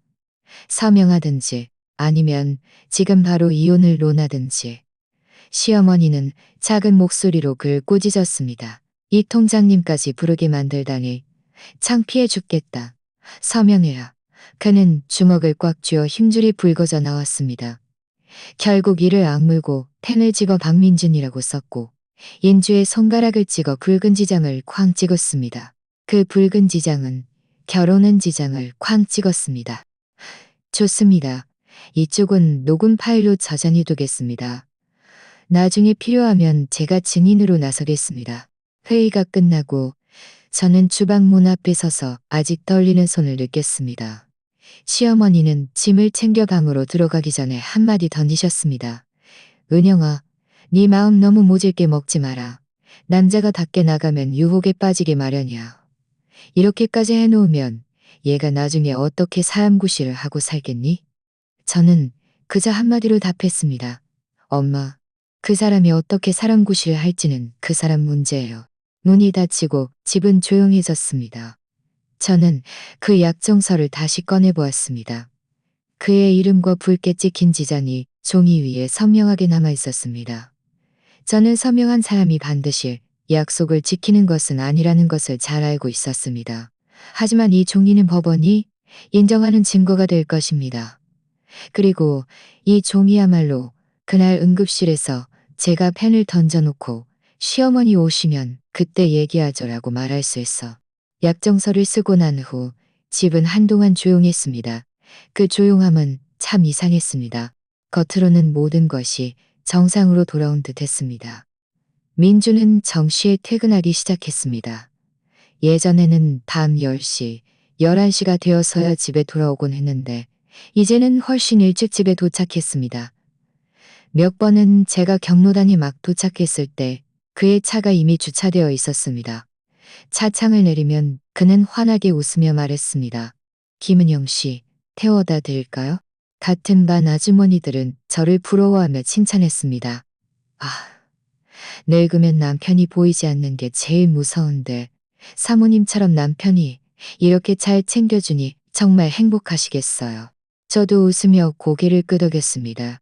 서명하든지 아니면 지금 바로 이혼을 논하든지. 시어머니는 작은 목소리로 그를 꾸짖었습니다. 이 통장님까지 부르게 만들다니 창피해 죽겠다. 서명해야. 그는 주먹을 꽉 쥐어 힘줄이 붉어져 나왔습니다. 결국 이를 악물고 펜을 집어 박민준이라고 썼고 인주의 손가락을 찍어 붉은 지장을 쾅 찍었습니다. 그 붉은 지장은 결혼한 지장을 쾅 찍었습니다. 좋습니다. 이쪽은 녹음 파일로 저장해 두겠습니다. 나중에 필요하면 제가 증인으로 나서겠습니다. 회의가 끝나고 저는 주방 문 앞에 서서 아직 떨리는 손을 느꼈습니다. 시어머니는 짐을 챙겨 방으로 들어가기 전에 한마디 던지셨습니다. 은영아, 네 마음 너무 모질게 먹지 마라. 남자가 밖에 나가면 유혹에 빠지게 마련이야. 이렇게까지 해놓으면 얘가 나중에 어떻게 사람 구실을 하고 살겠니? 저는 그저 한마디로 답했습니다. 엄마, 그 사람이 어떻게 사람 구실을 할지는 그 사람 문제예요. 문이 닫히고 집은 조용해졌습니다. 저는 그 약정서를 다시 꺼내보았습니다. 그의 이름과 붉게 찍힌 지장이 종이 위에 선명하게 남아 있었습니다. 저는 서명한 사람이 반드시 약속을 지키는 것은 아니라는 것을 잘 알고 있었습니다. 하지만 이 종이는 법원이 인정하는 증거가 될 것입니다. 그리고 이 종이야말로 그날 응급실에서 제가 펜을 던져놓고 시어머니 오시면 그때 얘기하죠라고 말할 수 있어. 약정서를 쓰고 난 후 집은 한동안 조용했습니다. 그 조용함은 참 이상했습니다. 겉으로는 모든 것이 정상으로 돌아온 듯 했습니다. 민주는 정시에 퇴근하기 시작했습니다. 예전에는 밤 10시, 11시가 되어서야 집에 돌아오곤 했는데 이제는 훨씬 일찍 집에 도착했습니다. 몇 번은 제가 경로당에 막 도착했을 때 그의 차가 이미 주차되어 있었습니다. 차창을 내리면 그는 환하게 웃으며 말했습니다. 김은영 씨, 태워다 드릴까요? 같은 반 아주머니들은 저를 부러워하며 칭찬했습니다. 아, 늙으면 남편이 보이지 않는 게 제일 무서운데 사모님처럼 남편이 이렇게 잘 챙겨주니 정말 행복하시겠어요. 저도 웃으며 고개를 끄덕였습니다.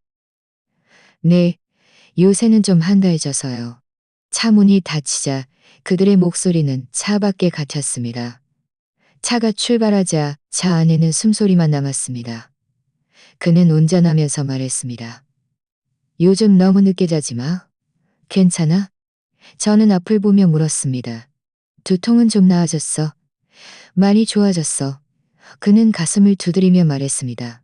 네, 요새는 좀 한가해져서요. 차 문이 닫히자 그들의 목소리는 차 밖에 갇혔습니다. 차가 출발하자 차 안에는 숨소리만 남았습니다. 그는 운전하면서 말했습니다. 요즘 너무 늦게 자지 마. 괜찮아? 저는 앞을 보며 물었습니다. 두통은 좀 나아졌어. 많이 좋아졌어. 그는 가슴을 두드리며 말했습니다.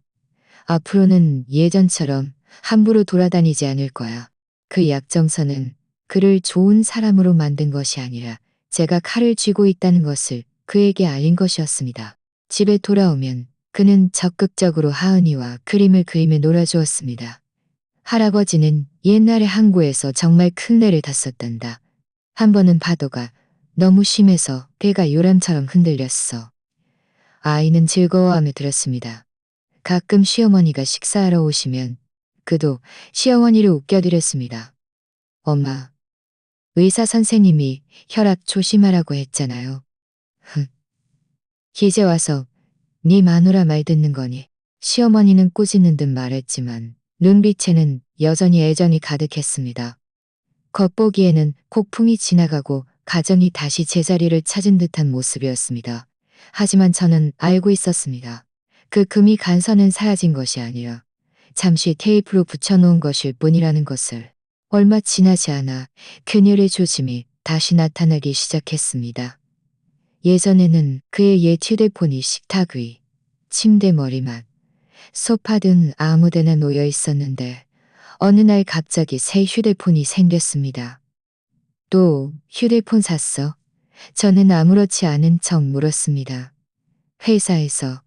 앞으로는 예전처럼 함부로 돌아다니지 않을 거야. 그 약정서는 그를 좋은 사람으로 만든 것이 아니라 제가 칼을 쥐고 있다는 것을 그에게 알린 것이었습니다. 집에 돌아오면 그는 적극적으로 하은이와 그림을 그리며 놀아주었습니다. 할아버지는 옛날에 항구에서 정말 큰 애를 탔었단다. 한 번은 파도가 너무 심해서 배가 요람처럼 흔들렸어. 아이는 즐거워하며 들었습니다. 가끔 시어머니가 식사하러 오시면 그도 시어머니를 웃겨드렸습니다. 엄마, 의사 선생님이 혈압 조심하라고 했잖아요. 흥, 이제 와서 네 마누라 말 듣는 거니? 시어머니는 꾸짖는 듯 말했지만 눈빛에는 여전히 애정이 가득했습니다. 겉보기에는 폭풍이 지나가고 가정이 다시 제자리를 찾은 듯한 모습이었습니다. 하지만 저는 알고 있었습니다. 그 금이 간선은 사라진 것이 아니라 잠시 테이프로 붙여놓은 것일 뿐이라는 것을. 얼마 지나지 않아 그녀의 조짐이 다시 나타나기 시작했습니다. 예전에는 그의 옛 휴대폰이 식탁 위, 침대 머리맡, 소파 등 아무데나 놓여 있었는데 어느 날 갑자기 새 휴대폰이 생겼습니다. 또 휴대폰 샀어? 저는 아무렇지 않은 척 물었습니다. 회사에서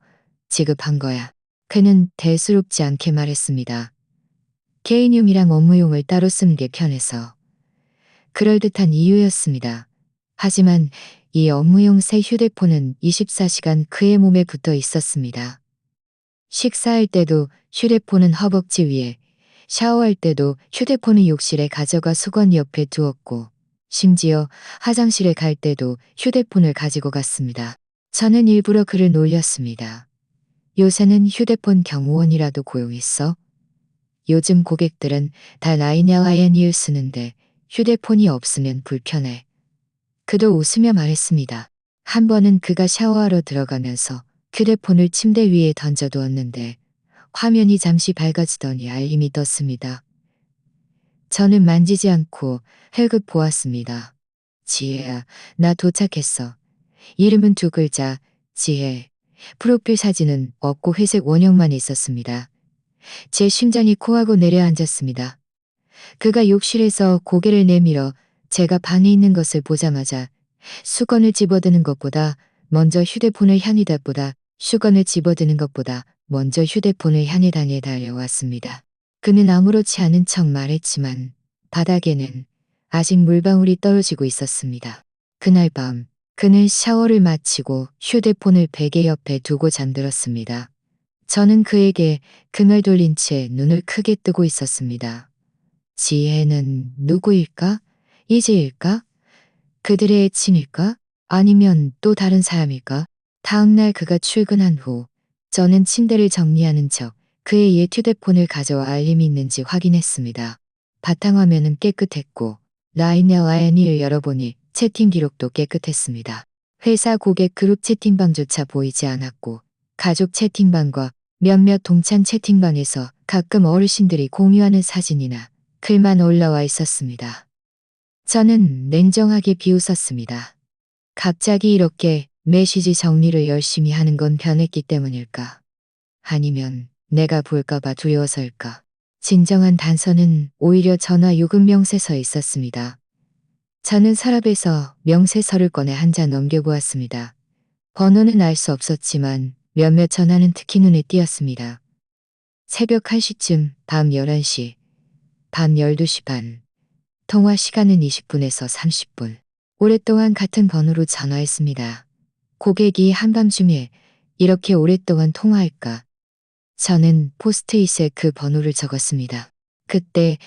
지급한 거야. 그는 대수롭지 않게 말했습니다. 개인용이랑 업무용을 따로 쓰는 게 편해서. 그럴듯한 이유였습니다. 하지만 이 업무용 새 휴대폰은 24시간 그의 몸에 붙어 있었습니다. 식사할 때도 휴대폰은 허벅지 위에, 샤워할 때도 휴대폰을 욕실에 가져가 수건 옆에 두었고, 심지어 화장실에 갈 때도 휴대폰을 가지고 갔습니다. 저는 일부러 그를 놀렸습니다. 요새는 휴대폰 경호원이라도 고용했어? 요즘 고객들은 다 라인이나 IN을 쓰는데 휴대폰이 없으면 불편해. 그도 웃으며 말했습니다. 한 번은 그가 샤워하러 들어가면서 휴대폰을 침대 위에 던져두었는데 화면이 잠시 밝아지더니 알림이 떴습니다. 저는 만지지 않고 흘끗 보았습니다. 지혜야, 나 도착했어. 이름은 두 글자, 지혜. 프로필 사진은 없고 회색 원형만 있었습니다. 제 심장이 코하고 내려앉았습니다. 그가 욕실에서 고개를 내밀어 제가 방에 있는 것을 보자마자 수건을 집어드는 것보다 먼저 휴대폰을 향해 수건을 집어드는 것보다 먼저 휴대폰을 향해 달려왔습니다. 그는 아무렇지 않은 척 말했지만 바닥에는 아직 물방울이 떨어지고 있었습니다. 그날 밤 그는 샤워를 마치고 휴대폰을 베개 옆에 두고 잠들었습니다. 저는 그에게 등을 돌린 채 눈을 크게 뜨고 있었습니다. 지혜는 누구일까? 이지일까? 그들의 친일까? 아니면 또 다른 사람일까? 다음날 그가 출근한 후 저는 침대를 정리하는 척 그의 옛 휴대폰을 가져와 알림이 있는지 확인했습니다. 바탕화면은 깨끗했고 라인과 IN을 열어보니 채팅 기록도 깨끗했습니다. 회사 고객 그룹 채팅방조차 보이지 않았고 가족 채팅방과 몇몇 동찬 채팅방에서 가끔 어르신들이 공유하는 사진이나 글만 올라와 있었습니다. 저는 냉정하게 비웃었습니다. 갑자기 이렇게 메시지 정리를 열심히 하는 건 변했기 때문일까? 아니면 내가 볼까봐 두려워서일까? 진정한 단서는 오히려 전화 요금 명세서에 있었습니다. 저는 서랍에서 명세서를 꺼내 한 장 넘겨보았습니다. 번호는 알 수 없었지만 몇몇 전화는 특히 눈에 띄었습니다. 새벽 1시쯤, 밤 11시, 밤 12시 반. 통화 시간은 20분에서 30분. 오랫동안 같은 번호로 전화했습니다. 고객이 한밤중에 이렇게 오랫동안 통화할까? 저는 포스트잇에 그 번호를 적었습니다. 그때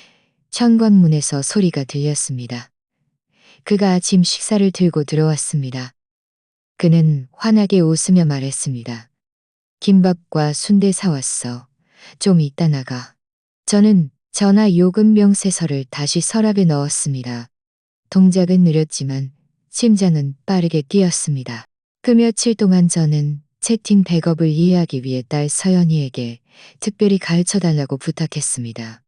현관문에서 소리가 들렸습니다. 그가 아침 식사를 들고 들어왔습니다. 그는 환하게 웃으며 말했습니다. 김밥과 순대 사왔어. 좀 이따 나가. 저는 전화 요금 명세서를 다시 서랍에 넣었습니다. 동작은 느렸지만 심장은 빠르게 뛰었습니다. 그 며칠 동안 저는 채팅 백업을 이해하기 위해 딸 서연이에게 특별히 가르쳐달라고 부탁했습니다.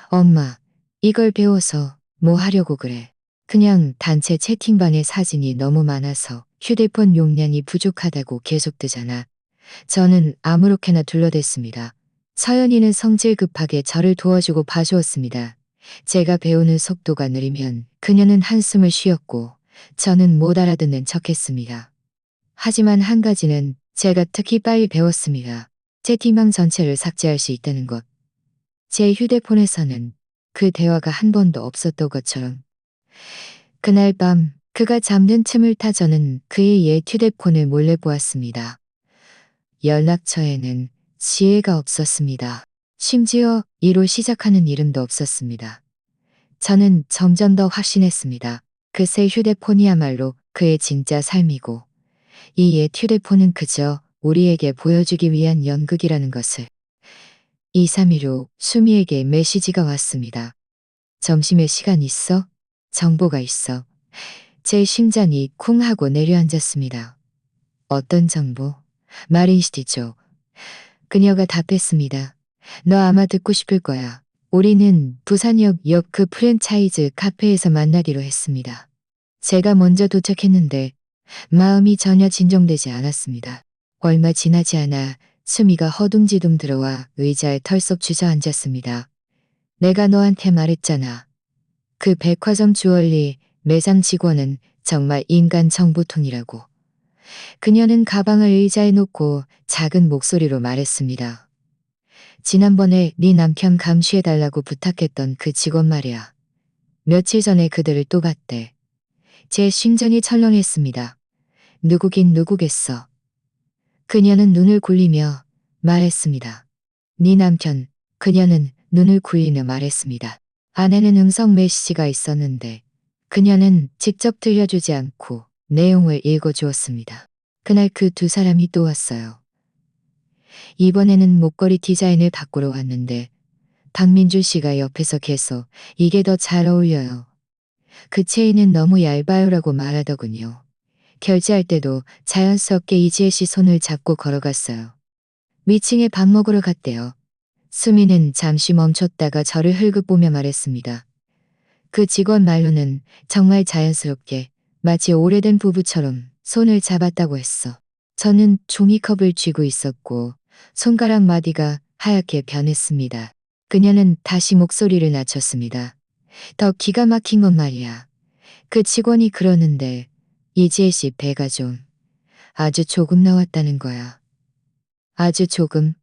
엄마, 이걸 배워서 뭐 하려고 그래? 그냥 단체 채팅방에 사진이 너무 많아서 휴대폰 용량이 부족하다고 계속 뜨잖아. 저는 아무렇게나 둘러댔습니다. 서연이는 성질 급하게 저를 도와주고 봐주었습니다. 제가 배우는 속도가 느리면 그녀는 한숨을 쉬었고 저는 못 알아듣는 척했습니다. 하지만 한 가지는 제가 특히 빨리 배웠습니다. 채팅방 전체를 삭제할 수 있다는 것. 제 휴대폰에서는 그 대화가 한 번도 없었던 것처럼. 그날 밤 그가 잠든 틈을 타 저는 그의 옛 휴대폰을 몰래 보았습니다. 연락처에는 지혜가 없었습니다. 심지어 이로 시작하는 이름도 없었습니다. 저는 점점 더 확신했습니다. 그새 휴대폰이야말로 그의 진짜 삶이고 이 옛 휴대폰은 그저 우리에게 보여주기 위한 연극이라는 것을. 2, 3일 후 수미에게 메시지가 왔습니다. 점심에 시간 있어? 정보가 있어. 제 심장이 쿵 하고 내려앉았습니다. 어떤 정보? 마린시티죠. 그녀가 답했습니다. 너 아마 듣고 싶을 거야. 우리는 부산역 옆 그 프랜차이즈 카페에서 만나기로 했습니다. 제가 먼저 도착했는데 마음이 전혀 진정되지 않았습니다. 얼마 지나지 않아 수미가 허둥지둥 들어와 의자에 털썩 주저앉았습니다. 내가 너한테 말했잖아. 그 백화점 주얼리 매장 직원은 정말 인간 정보통이라고. 그녀는 가방을 의자에 놓고 작은 목소리로 말했습니다. 지난번에 네 남편 감시해달라고 부탁했던 그 직원 말이야. 며칠 전에 그들을 또 봤대. 제 심장이 철렁했습니다. 누구긴 누구겠어. 그녀는 눈을 굴리며 말했습니다. 네 남편. 그녀는 눈을 굴리며 말했습니다. 아내는 음성 메시지가 있었는데 그녀는 직접 들려주지 않고 내용을 읽어주었습니다. 그날 그 두 사람이 또 왔어요. 이번에는 목걸이 디자인을 바꾸러 왔는데 박민주 씨가 옆에서 계속 이게 더 잘 어울려요. 그 체인은 너무 얇아요라고 말하더군요. 결제할 때도 자연스럽게 이지혜 씨 손을 잡고 걸어갔어요. 위층에 밥 먹으러 갔대요. 수미는 잠시 멈췄다가 저를 흘금 보며 말했습니다. 그 직원 말로는 정말 자연스럽게 마치 오래된 부부처럼 손을 잡았다고 했어. 저는 종이컵을 쥐고 있었고 손가락 마디가 하얗게 변했습니다. 그녀는 다시 목소리를 낮췄습니다. 더 기가 막힌 건 말이야. 그 직원이 그러는데 이지혜 씨 배가 좀 아주 조금 나왔다는 거야. 아주 조금.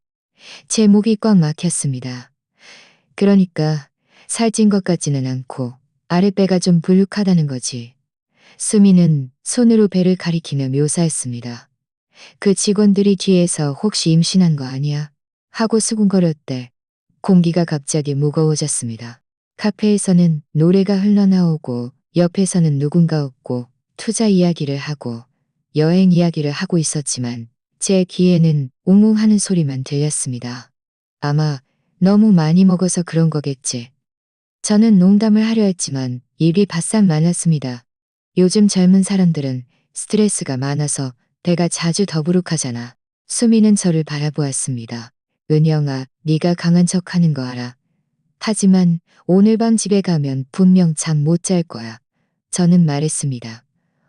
제 목이 꽉 막혔습니다. 그러니까 살찐 것 같지는 않고 아랫배가 좀 불룩하다는 거지. 수미는 손으로 배를 가리키며 묘사했습니다. 그 직원들이 뒤에서 혹시 임신한 거 아니야? 하고 수군거렸대. 공기가 갑자기 무거워졌습니다. 카페에서는 노래가 흘러나오고 옆에서는 누군가 웃고 투자 이야기를 하고 여행 이야기를 하고 있었지만 제 귀에는 웅웅하는 소리만 들렸습니다. 아마 너무 많이 먹어서 그런 거겠지. 저는 농담을 하려 했지만 입이 바싹 말랐습니다. 요즘 젊은 사람들은 스트레스가 많아서 배가 자주 더부룩하잖아. 수미는 저를 바라보았습니다. 은영아, 네가 강한 척하는 거 알아. 하지만 오늘 밤 집에 가면 분명 잠 못 잘 거야. 저는 말했습니다.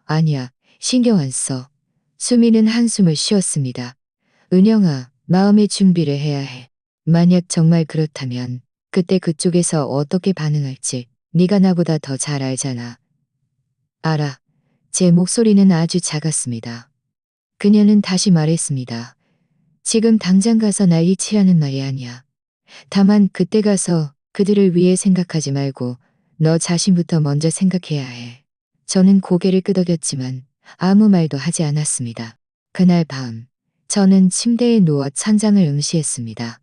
아니야, 신경 안 써. 수미는 한숨을 쉬었습니다. 은영아, 마음의 준비를 해야 해. 만약 정말 그렇다면 그때 그쪽에서 어떻게 반응할지 네가 나보다 더 잘 알잖아. 알아. 제 목소리는 아주 작았습니다. 그녀는 다시 말했습니다. 지금 당장 가서 난리치라는 말이 아니야. 다만 그때 가서 그들을 위해 생각하지 말고 너 자신부터 먼저 생각해야 해. 저는 고개를 끄덕였지만 아무 말도 하지 않았습니다. 그날 밤 저는 침대에 누워 찬장을 응시했습니다.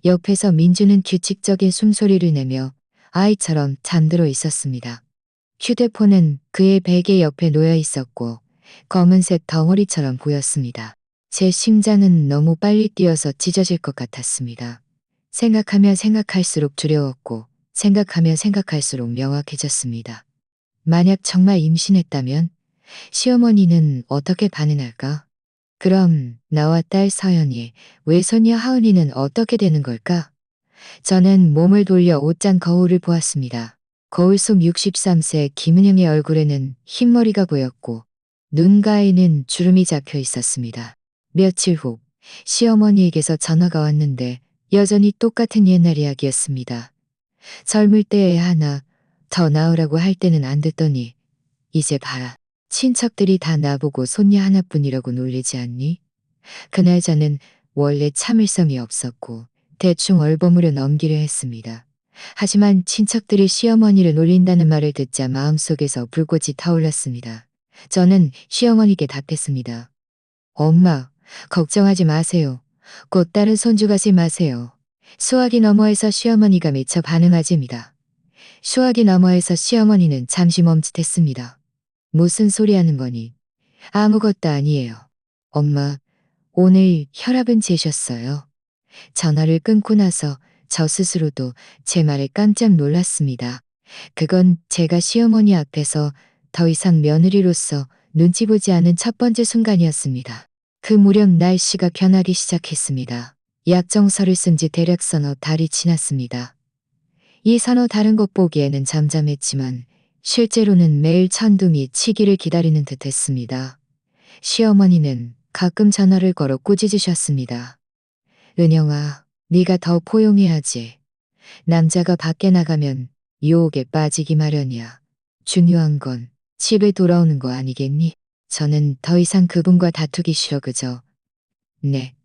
옆에서 민주는 규칙적인 숨소리를 내며 아이처럼 잠들어 있었습니다. 휴대폰은 그의 베개 옆에 놓여 있었고 검은색 덩어리처럼 보였습니다. 제 심장은 너무 빨리 뛰어서 찢어질 것 같았습니다. 생각하면 생각할수록 두려웠고 생각하면 생각할수록 명확해졌습니다. 만약 정말 임신했다면 시어머니는 어떻게 반응할까? 그럼 나와 딸 서연이, 외손녀 하은이는 어떻게 되는 걸까? 저는 몸을 돌려 옷장 거울을 보았습니다. 거울 속 63세 김은영의 얼굴에는 흰머리가 보였고 눈 가에는 주름이 잡혀 있었습니다. 며칠 후 시어머니에게서 전화가 왔는데 여전히 똑같은 옛날 이야기였습니다. 젊을 때에 하나 더 낳으라고 할 때는 안 듣더니 이제 봐라. 친척들이 다 나보고 손녀 하나뿐이라고 놀리지 않니? 그날 저는 원래 참을성이 없었고 대충 얼버무려 넘기려 했습니다. 하지만 친척들이 시어머니를 놀린다는 말을 듣자 마음속에서 불꽃이 타올랐습니다. 저는 시어머니께 답했습니다. 엄마, 걱정하지 마세요. 곧 다른 손주 가지 마세요. 수화기 너머에서 시어머니가 미처 반응하집니다. 수화기 너머에서 시어머니는 잠시 멈칫했습니다. 무슨 소리 하는 거니? 아무것도 아니에요. 엄마, 오늘 혈압은 재셨어요? 전화를 끊고 나서 저 스스로도 제 말에 깜짝 놀랐습니다. 그건 제가 시어머니 앞에서 더 이상 며느리로서 눈치 보지 않은 첫 번째 순간이었습니다. 그 무렵 날씨가 변하기 시작했습니다. 약정서를 쓴 지 대략 서너 달이 지났습니다. 이 서너 다른 것 보기에는 잠잠했지만 실제로는 매일 천둥이 치기를 기다리는 듯 했습니다. 시어머니는 가끔 전화를 걸어 꾸짖으셨습니다. 은영아, 네가 더 포용해야지. 남자가 밖에 나가면 유혹에 빠지기 마련이야. 중요한 건 집에 돌아오는 거 아니겠니? 저는 더 이상 그분과 다투기 싫어 그저 네.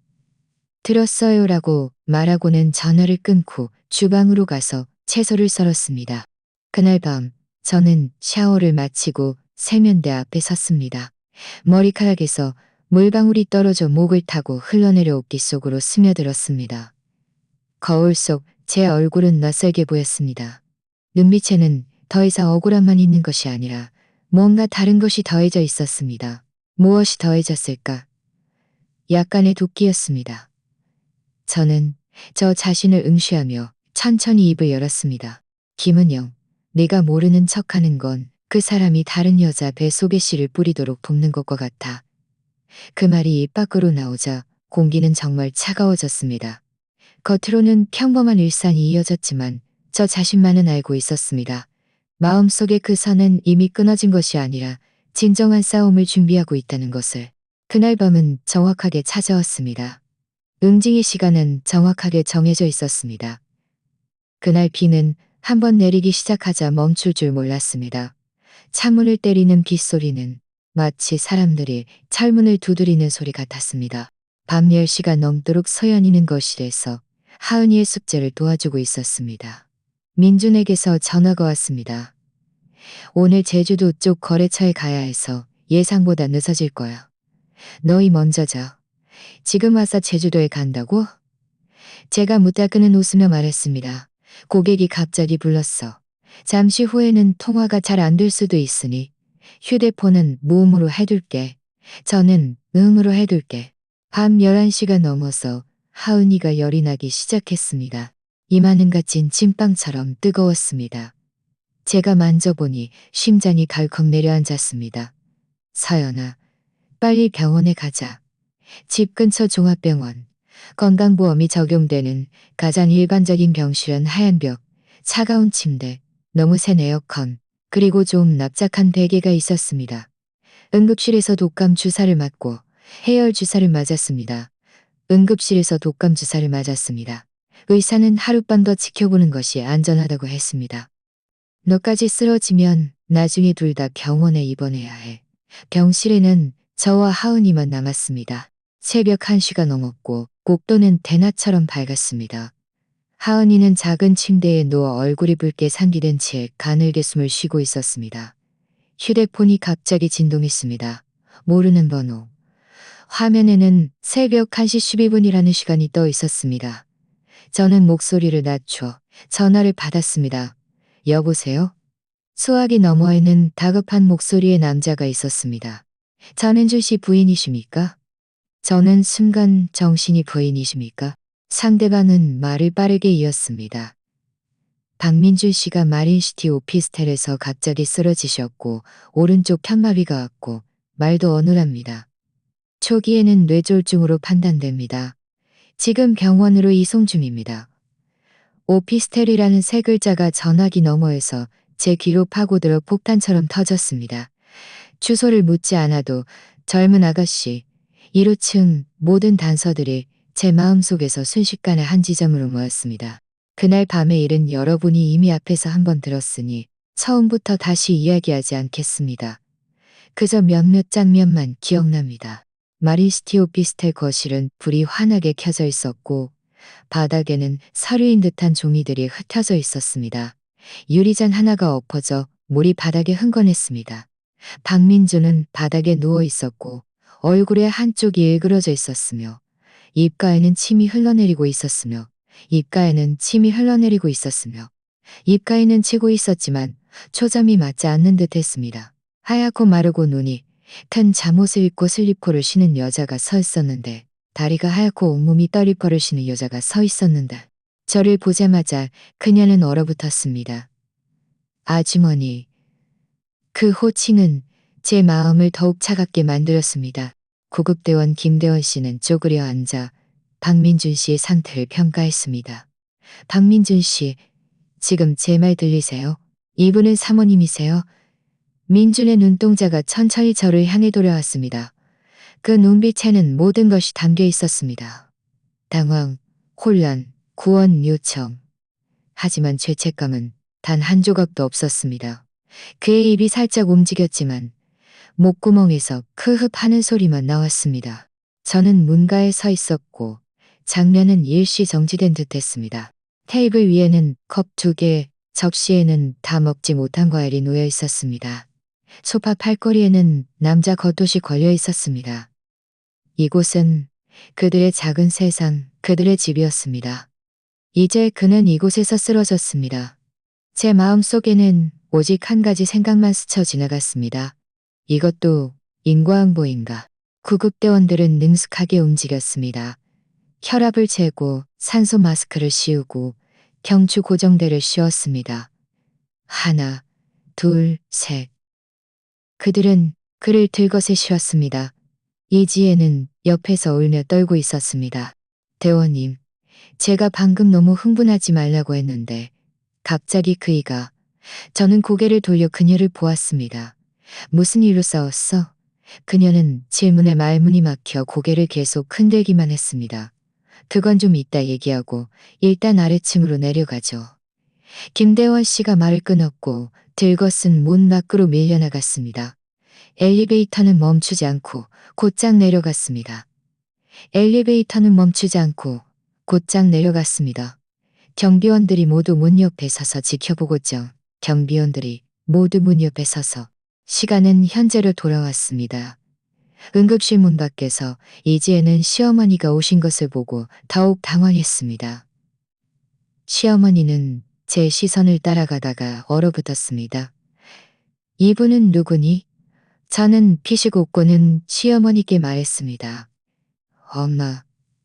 들었어요라고 말하고는 전화를 끊고 주방으로 가서 채소를 썰었습니다. 그날 밤 저는 샤워를 마치고 세면대 앞에 섰습니다. 머리카락에서 물방울이 떨어져 목을 타고 흘러내려 옷깃 속으로 스며들었습니다. 거울 속 제 얼굴은 낯설게 보였습니다. 눈빛에는 더 이상 억울함만 있는 것이 아니라 뭔가 다른 것이 더해져 있었습니다. 무엇이 더해졌을까? 약간의 도끼였습니다. 저는 저 자신을 응시하며 천천히 입을 열었습니다. 김은영, 네가 모르는 척하는 건 그 사람이 다른 여자 배 속에 씨를 뿌리도록 돕는 것과 같아. 그 말이 입 밖으로 나오자 공기는 정말 차가워졌습니다. 겉으로는 평범한 일상이 이어졌지만 저 자신만은 알고 있었습니다. 마음속에 그 선은 이미 끊어진 것이 아니라 진정한 싸움을 준비하고 있다는 것을. 그날 밤은 정확하게 찾아왔습니다. 응징의 시간은 정확하게 정해져 있었습니다. 그날 비는 한 번 내리기 시작하자 멈출 줄 몰랐습니다. 창문을 때리는 빗소리는 마치 사람들이 철문을 두드리는 소리 같았습니다. 밤 10시가 넘도록 서연이는 거실에서 하은이의 숙제를 도와주고 있었습니다. 민준에게서 전화가 왔습니다. 오늘 제주도 쪽 거래처에 가야 해서 예상보다 늦어질 거야. 너희 먼저 자. 지금 와서 제주도에 간다고? 제가 무따끄는 웃으며 말했습니다. 고객이 갑자기 불렀어. 잠시 후에는 통화가 잘 안 될 수도 있으니 휴대폰은 무음으로 해둘게. 저는 음으로 해둘게. 밤 11시가 넘어서 하은이가 열이 나기 시작했습니다. 이마는 갇힌 찐빵처럼 뜨거웠습니다. 제가 만져보니 심장이 덜컥 내려앉았습니다. 서연아, 빨리 병원에 가자. 집 근처 종합병원. 건강보험이 적용되는 가장 일반적인 병실은 하얀 벽, 차가운 침대, 너무 센 에어컨, 그리고 좀 납작한 베개가 있었습니다. 응급실에서 독감 주사를 맞고 해열 주사를 맞았습니다. 응급실에서 독감 주사를 맞았습니다. 의사는 하룻밤 더 지켜보는 것이 안전하다고 했습니다. 너까지 쓰러지면 나중에 둘 다 병원에 입원해야 해. 병실에는 저와 하은이만 남았습니다. 새벽 1시가 넘었고 복도는 대낮처럼 밝았습니다. 하은이는 작은 침대에 누워 얼굴이 붉게 상기된 채 가늘게 숨을 쉬고 있었습니다. 휴대폰이 갑자기 진동했습니다. 모르는 번호. 화면에는 새벽 1시 12분이라는 시간이 떠 있었습니다. 저는 목소리를 낮춰 전화를 받았습니다. 여보세요? 수화기 너머에는 다급한 목소리의 남자가 있었습니다. 전은주 씨 부인이십니까? 저는 순간 정신이 부인이십니까? 상대방은 말을 빠르게 이었습니다. 박민준 씨가 마린시티 오피스텔에서 갑자기 쓰러지셨고 오른쪽 편마비가 왔고 말도 어눌합니다. 초기에는 뇌졸중으로 판단됩니다. 지금 병원으로 이송 중입니다. 오피스텔이라는 세 글자가 전화기 너머에서 제 귀로 파고들어 폭탄처럼 터졌습니다. 주소를 묻지 않아도 젊은 아가씨, 1호층 모든 단서들이 제 마음속에서 순식간에 한 지점으로 모였습니다. 그날 밤의 일은 여러분이 이미 앞에서 한번 들었으니 처음부터 다시 이야기하지 않겠습니다. 그저 몇몇 장면만 기억납니다. 마린시티 오피스텔 거실은 불이 환하게 켜져 있었고 바닥에는 서류인 듯한 종이들이 흩어져 있었습니다. 유리잔 하나가 엎어져 물이 바닥에 흥건했습니다. 박민주는 바닥에 누워 있었고 얼굴의 한쪽이 일그러져 있었으며 입가에는 침이 흘러내리고 있었으며 입가에는 침이 흘러내리고 있었으며 입가에는 치고 있었지만 초점이 맞지 않는 듯 했습니다. 하얗고 마르고 눈이 큰 잠옷을 입고 슬리퍼를 신은 여자가 서 있었는데, 다리가 하얗고 온몸이 떨리퍼를 신은 여자가 서 있었는데, 저를 보자마자 그녀는 얼어붙었습니다. 아주머니. 그 호칭은 제 마음을 더욱 차갑게 만들었습니다. 구급대원 김대원 씨는 쪼그려 앉아 박민준 씨의 상태를 평가했습니다. 박민준 씨, 지금 제 말 들리세요? 이분은 사모님이세요? 민준의 눈동자가 천천히 저를 향해 돌아왔습니다. 그 눈빛에는 모든 것이 담겨 있었습니다. 당황, 혼란, 구원 요청. 하지만 죄책감은 단 한 조각도 없었습니다. 그의 입이 살짝 움직였지만 목구멍에서 크흡 하는 소리만 나왔습니다. 저는 문가에 서 있었고 장면은 일시 정지된 듯 했습니다. 테이블 위에는 컵 2개, 접시에는 다 먹지 못한 과일이 놓여 있었습니다. 소파 팔걸이에는 남자 겉옷이 걸려 있었습니다. 이곳은 그들의 작은 세상, 그들의 집이었습니다. 이제 그는 이곳에서 쓰러졌습니다. 제 마음속에는 오직 한 가지 생각만 스쳐 지나갔습니다. 이것도 인과응보인가. 구급대원들은 능숙하게 움직였습니다. 혈압을 재고 산소 마스크를 씌우고 경추 고정대를 씌웠습니다. 하나, 둘, 셋. 그들은 그를 들것에 씌웠습니다. 이지혜는 옆에서 울며 떨고 있었습니다. 대원님, 제가 방금 너무 흥분하지 말라고 했는데 갑자기 그이가. 저는 고개를 돌려 그녀를 보았습니다. 무슨 일로 싸웠어? 그녀는 질문에 말문이 막혀 고개를 계속 흔들기만 했습니다. 그건 좀 이따 얘기하고 일단 아래층으로 내려가죠. 김대원 씨가 말을 끊었고 들것은 문 밖으로 밀려나갔습니다. 엘리베이터는 멈추지 않고 곧장 내려갔습니다. 엘리베이터는 멈추지 않고 곧장 내려갔습니다. 경비원들이 모두 문 옆에 서서 지켜보고죠. 경비원들이 모두 문 옆에 서서. 시간은 현재로 돌아왔습니다. 응급실 문 밖에서 이지혜는 시어머니가 오신 것을 보고 더욱 당황했습니다. 시어머니는 제 시선을 따라가다가 얼어붙었습니다. 이분은 누구니? 저는 피식 웃고는 시어머니께 말했습니다. 엄마,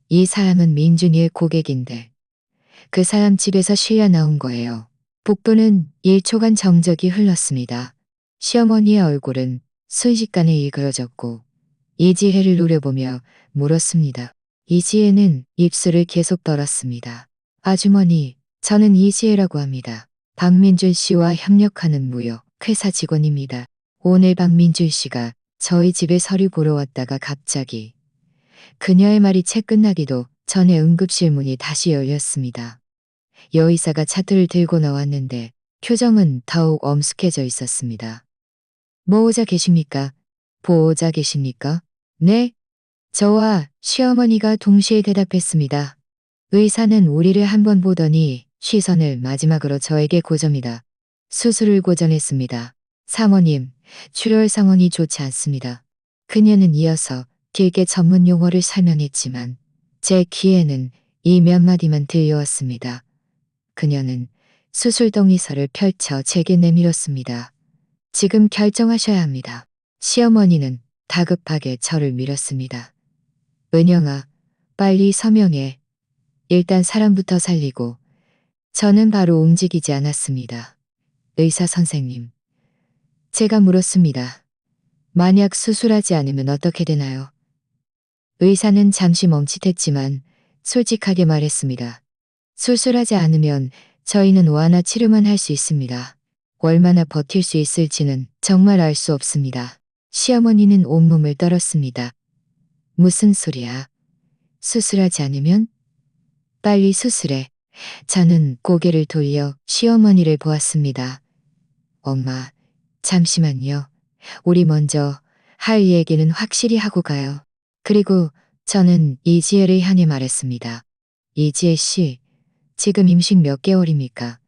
이 사람은 민준이의 고객인데 그 사람 집에서 실려 나온 거예요. 복도는 1초간 정적이 흘렀습니다. 시어머니의 얼굴은 순식간에 일그러졌고 이지혜를 노려보며 물었습니다. 이지혜는 입술을 계속 떨었습니다. 아주머니, 저는 이지혜라고 합니다. 박민준 씨와 협력하는 무역 회사 직원입니다. 오늘 박민준 씨가 저희 집에 서류 보러 왔다가 갑자기. 그녀의 말이 채 끝나기도 전에 응급실 문이 다시 열렸습니다. 여의사가 차트를 들고 나왔는데 표정은 더욱 엄숙해져 있었습니다. 보호자 계십니까? 보호자 계십니까? 네? 저와 시어머니가 동시에 대답했습니다. 의사는 우리를 한번 보더니 시선을 마지막으로 저에게 고정이다. 수술을 고정했습니다. 사모님, 출혈 상황이 좋지 않습니다. 그녀는 이어서 길게 전문 용어를 설명했지만 제 귀에는 이 몇 마디만 들려왔습니다. 그녀는 수술 동의서를 펼쳐 제게 내밀었습니다. 지금 결정하셔야 합니다. 시어머니는 다급하게 저를 밀었습니다. 은영아, 빨리 서명해. 일단 사람부터 살리고. 저는 바로 움직이지 않았습니다. 의사 선생님. 제가 물었습니다. 만약 수술하지 않으면 어떻게 되나요? 의사는 잠시 멈칫했지만 솔직하게 말했습니다. 수술하지 않으면 저희는 완화 치료만 할 수 있습니다. 얼마나 버틸 수 있을지는 정말 알 수 없습니다. 시어머니는 온몸을 떨었습니다. 무슨 소리야? 수술하지 않으면? 빨리 수술해. 저는 고개를 돌려 시어머니를 보았습니다. 엄마, 잠시만요. 우리 먼저 할 얘기는 확실히 하고 가요. 그리고 저는 이지혜를 향해 말했습니다. 이지혜 씨, 지금 임신 몇 개월입니까?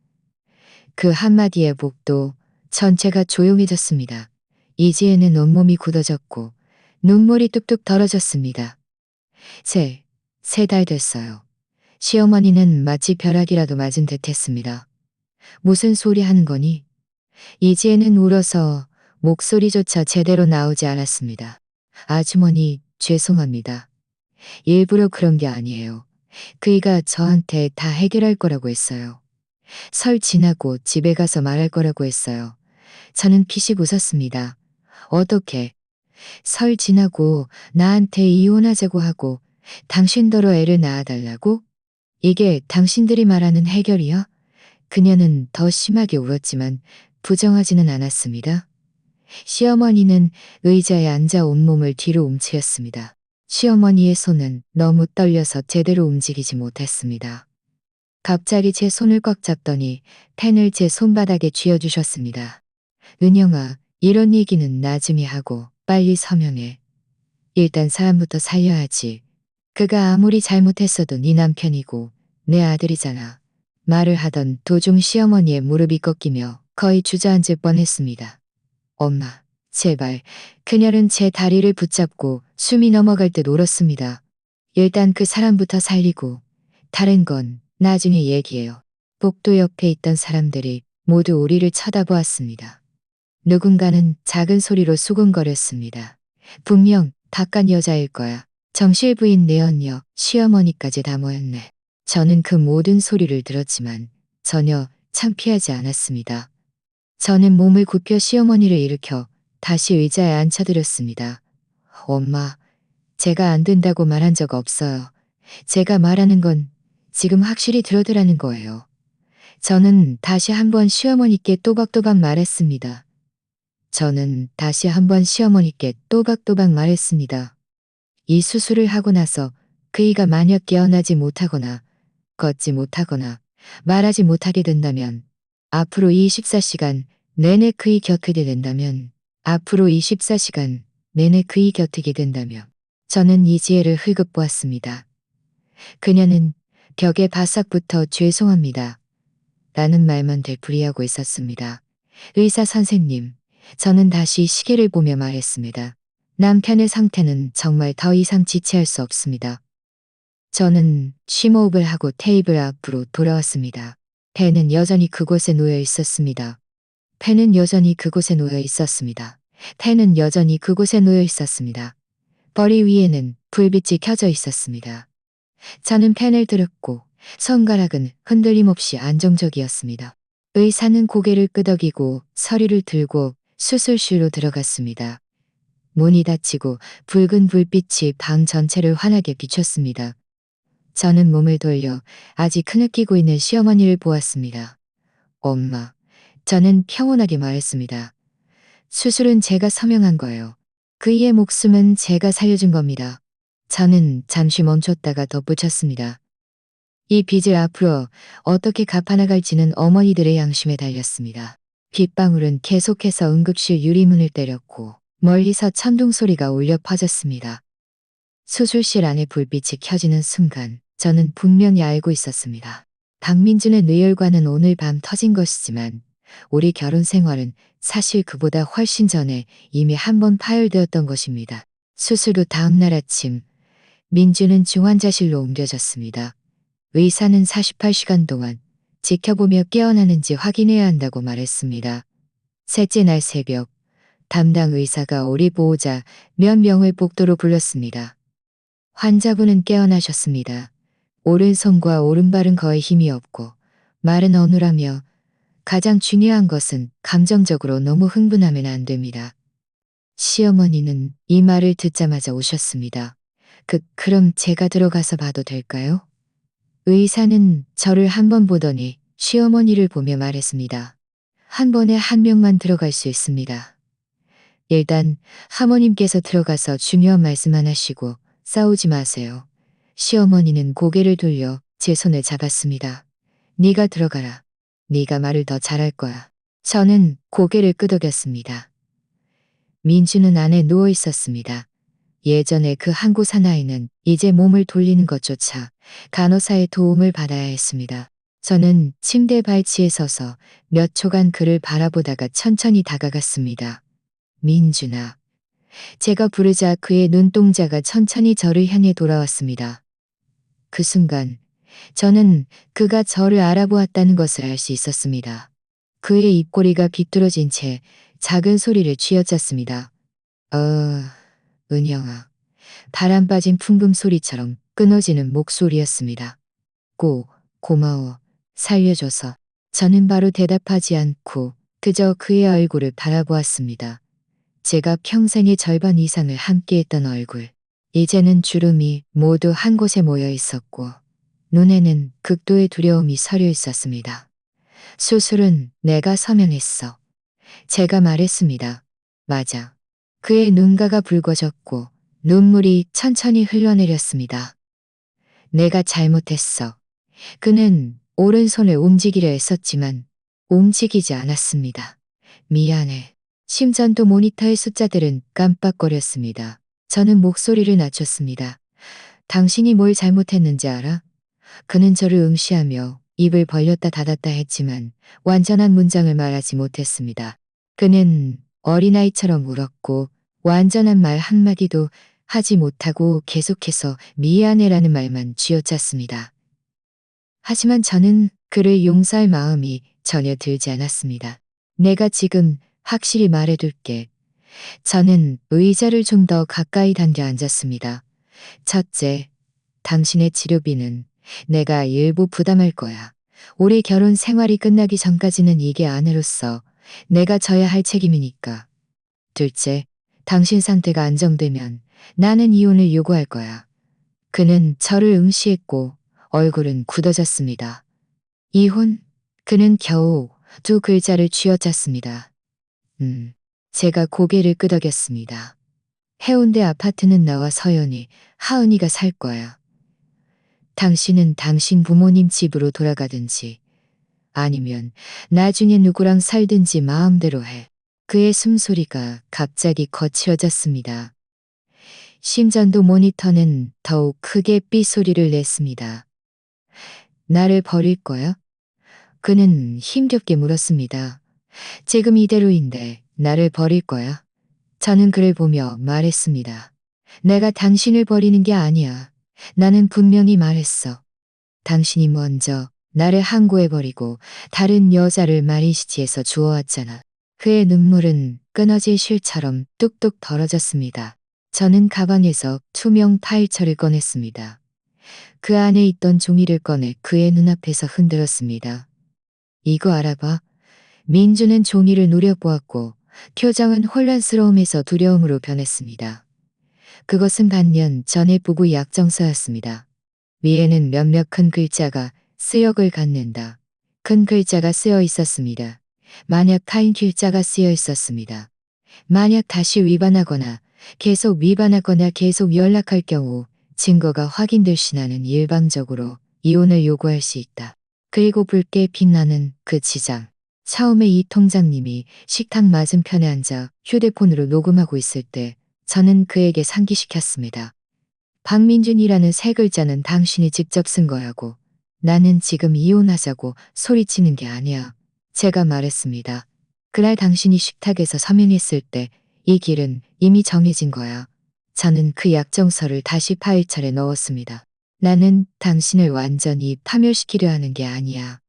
그 한마디의 복도 전체가 조용해졌습니다. 이지혜는 온몸이 굳어졌고 눈물이 뚝뚝 떨어졌습니다. 세 달 됐어요. 시어머니는 마치 벼락이라도 맞은 듯 했습니다. 무슨 소리 하는 거니? 이지혜는 울어서 목소리조차 제대로 나오지 않았습니다. 아주머니, 죄송합니다. 일부러 그런 게 아니에요. 그이가 저한테 다 해결할 거라고 했어요. 설 지나고 집에 가서 말할 거라고 했어요. 저는 피식 웃었습니다. 어떻게? 설 지나고 나한테 이혼하자고 하고 당신더러 애를 낳아달라고? 이게 당신들이 말하는 해결이야? 그녀는 더 심하게 울었지만 부정하지는 않았습니다. 시어머니는 의자에 앉아 온몸을 뒤로 움츠렸습니다. 시어머니의 손은 너무 떨려서 제대로 움직이지 못했습니다. 갑자기 제 손을 꽉 잡더니 펜을 제 손바닥에 쥐어주셨습니다. 은영아, 이런 얘기는 나중에 하고 빨리 서명해. 일단 사람부터 살려야지. 그가 아무리 잘못했어도 네 남편이고 내 아들이잖아. 말을 하던 도중 시어머니의 무릎이 꺾이며 거의 주저앉을 뻔했습니다. 엄마, 제발. 그녀는 제 다리를 붙잡고 숨이 넘어갈 듯 울었습니다. 일단 그 사람부터 살리고 다른 건 나중에 얘기해요. 복도 옆에 있던 사람들이 모두 우리를 쳐다보았습니다. 누군가는 작은 소리로 수군거렸습니다. 분명 바깥 여자일 거야. 정실 부인 내언녀, 시어머니까지 다 모였네. 저는 그 모든 소리를 들었지만 전혀 창피하지 않았습니다. 저는 몸을 굽혀 시어머니를 일으켜 다시 의자에 앉혀드렸습니다. 엄마, 제가 안 된다고 말한 적 없어요. 제가 말하는 건 지금 확실히 들어두라는 거예요. 저는 다시 한번 시어머니께 또박또박 말했습니다. 저는 다시 한번 시어머니께 또박또박 말했습니다. 이 수술을 하고 나서 그이가 만약 깨어나지 못하거나 걷지 못하거나 말하지 못하게 된다면 앞으로 24시간 내내 그이 곁이게 된다면 앞으로 24시간 내내 그이 곁이게 된다면 저는 이지혜를 흘금 보았습니다. 그녀는 벽에 바싹 붙어 죄송합니다. 라는 말만 되풀이하고 있었습니다. 의사 선생님, 저는 다시 시계를 보며 말했습니다. 남편의 상태는 정말 더 이상 지체할 수 없습니다. 저는 심호흡을 하고 테이블 앞으로 돌아왔습니다. 펜은 여전히 그곳에 놓여 있었습니다. 펜은 여전히 그곳에 놓여 있었습니다. 펜은 여전히 그곳에 놓여 있었습니다. 머리 위에는 불빛이 켜져 있었습니다. 저는 펜을 들었고 손가락은 흔들림 없이 안정적이었습니다. 의사는 고개를 끄덕이고 서류를 들고 수술실로 들어갔습니다. 문이 닫히고 붉은 불빛이 방 전체를 환하게 비췄습니다. 저는 몸을 돌려 아직 흐느끼고 있는 시어머니를 보았습니다. 엄마, 저는 평온하게 말했습니다. 수술은 제가 서명한 거예요. 그이의 목숨은 제가 살려준 겁니다. 저는 잠시 멈췄다가 덧붙였습니다. 이 빚을 앞으로 어떻게 갚아나갈지는 어머니들의 양심에 달렸습니다. 빗방울은 계속해서 응급실 유리문을 때렸고 멀리서 천둥 소리가 울려 퍼졌습니다. 수술실 안에 불빛이 켜지는 순간 저는 분명히 알고 있었습니다. 박민준의 뇌혈관은 오늘 밤 터진 것이지만 우리 결혼 생활은 사실 그보다 훨씬 전에 이미 한 번 파열되었던 것입니다. 수술 후 다음 날 아침 민준은 중환자실로 옮겨졌습니다. 의사는 48시간 동안 지켜보며 깨어나는지 확인해야 한다고 말했습니다. 셋째 날 새벽 담당 의사가 우리 보호자 몇 명을 복도로 불렀습니다. 환자분은 깨어나셨습니다. 오른손과 오른발은 거의 힘이 없고 말은 어눌하며 가장 중요한 것은 감정적으로 너무 흥분하면 안 됩니다. 시어머니는 이 말을 듣자마자 우셨습니다. 그럼 제가 들어가서 봐도 될까요? 의사는 저를 한 번 보더니 시어머니를 보며 말했습니다. 한 번에 한 명만 들어갈 수 있습니다. 일단 하모님께서 들어가서 중요한 말씀만 하시고 싸우지 마세요. 시어머니는 고개를 돌려 제 손을 잡았습니다. 네가 들어가라. 네가 말을 더 잘할 거야. 저는 고개를 끄덕였습니다. 민주는 안에 누워 있었습니다. 예전에 그 한국 사나이는 이제 몸을 돌리는 것조차 간호사의 도움을 받아야 했습니다. 저는 침대 발치에 서서 몇 초간 그를 바라보다가 천천히 다가갔습니다. 민준아. 제가 부르자 그의 눈동자가 천천히 저를 향해 돌아왔습니다. 그 순간 저는 그가 저를 알아보았다는 것을 알 수 있었습니다. 그의 입꼬리가 비뚤어진 채 작은 소리를 쥐어짰습니다. 어, 은영아. 바람 빠진 풍금 소리처럼 끊어지는 목소리였습니다. 고마워. 살려줘서. 저는 바로 대답하지 않고 그저 그의 얼굴을 바라보았습니다. 제가 평생의 절반 이상을 함께했던 얼굴. 이제는 주름이 모두 한 곳에 모여 있었고 눈에는 극도의 두려움이 서려 있었습니다. 수술은 내가 서명했어. 제가 말했습니다. 맞아. 그의 눈가가 붉어졌고 눈물이 천천히 흘러내렸습니다. 내가 잘못했어. 그는 오른손을 움직이려 했었지만 움직이지 않았습니다. 미안해. 심전도 모니터의 숫자들은 깜빡거렸습니다. 저는 목소리를 낮췄습니다. 당신이 뭘 잘못했는지 알아? 그는 저를 응시하며 입을 벌렸다 닫았다 했지만 완전한 문장을 말하지 못했습니다. 그는 어린아이처럼 울었고 완전한 말 한마디도 하지 못하고 계속해서 미안해라는 말만 쥐어짰습니다. 하지만 저는 그를 용서할 마음이 전혀 들지 않았습니다. 내가 지금 확실히 말해둘게. 저는 의자를 좀 더 가까이 당겨 앉았습니다. 첫째, 당신의 치료비는 내가 일부 부담할 거야. 우리 결혼 생활이 끝나기 전까지는 이게 아내로서 내가 져야 할 책임이니까. 둘째, 당신 상태가 안정되면 나는 이혼을 요구할 거야. 그는 저를 응시했고 얼굴은 굳어졌습니다. 이혼? 그는 겨우 두 글자를 쥐어짰습니다. 제가 고개를 끄덕였습니다. 해운대 아파트는 나와 서연이, 하은이가 살 거야. 당신은 당신 부모님 집으로 돌아가든지 아니면 나중에 누구랑 살든지 마음대로 해. 그의 숨소리가 갑자기 거칠어졌습니다. 심전도 모니터는 더욱 크게 삐소리를 냈습니다. 나를 버릴 거야? 그는 힘겹게 물었습니다. 지금 이대로인데 나를 버릴 거야? 저는 그를 보며 말했습니다. 내가 당신을 버리는 게 아니야. 나는 분명히 말했어. 당신이 먼저 나를 항고해버리고 다른 여자를 마린시티에서 주워왔잖아. 그의 눈물은 끊어질 실처럼 뚝뚝 벌어졌습니다. 저는 가방에서 투명 파일철을 꺼냈습니다. 그 안에 있던 종이를 꺼내 그의 눈앞에서 흔들었습니다. 이거 알아봐. 민주는 종이를 누려보았고 표정은 혼란스러움에서 두려움으로 변했습니다. 그것은 반년 전의 부부 약정서였습니다. 위에는 몇몇 큰 글자가 쓰역을 갖는다. 큰 글자가 쓰여 있었습니다. 만약 타인 글자가 쓰여 있었습니다. 만약 다시 위반하거나 계속 위반하거나 계속 연락할 경우 증거가 확인될 시 나는 일방적으로 이혼을 요구할 수 있다. 그리고 붉게 빛나는 그 지장. 처음에 이 통장님이 식탁 맞은편에 앉아 휴대폰으로 녹음하고 있을 때 저는 그에게 상기시켰습니다. 박민준이라는 세 글자는 당신이 직접 쓴 거라고. 나는 지금 이혼하자고 소리치는 게 아니야. 제가 말했습니다. 그날 당신이 식탁에서 서명했을 때 이 길은 이미 정해진 거야. 저는 그 약정서를 다시 파일철에 넣었습니다. 나는 당신을 완전히 파멸시키려 하는 게 아니야.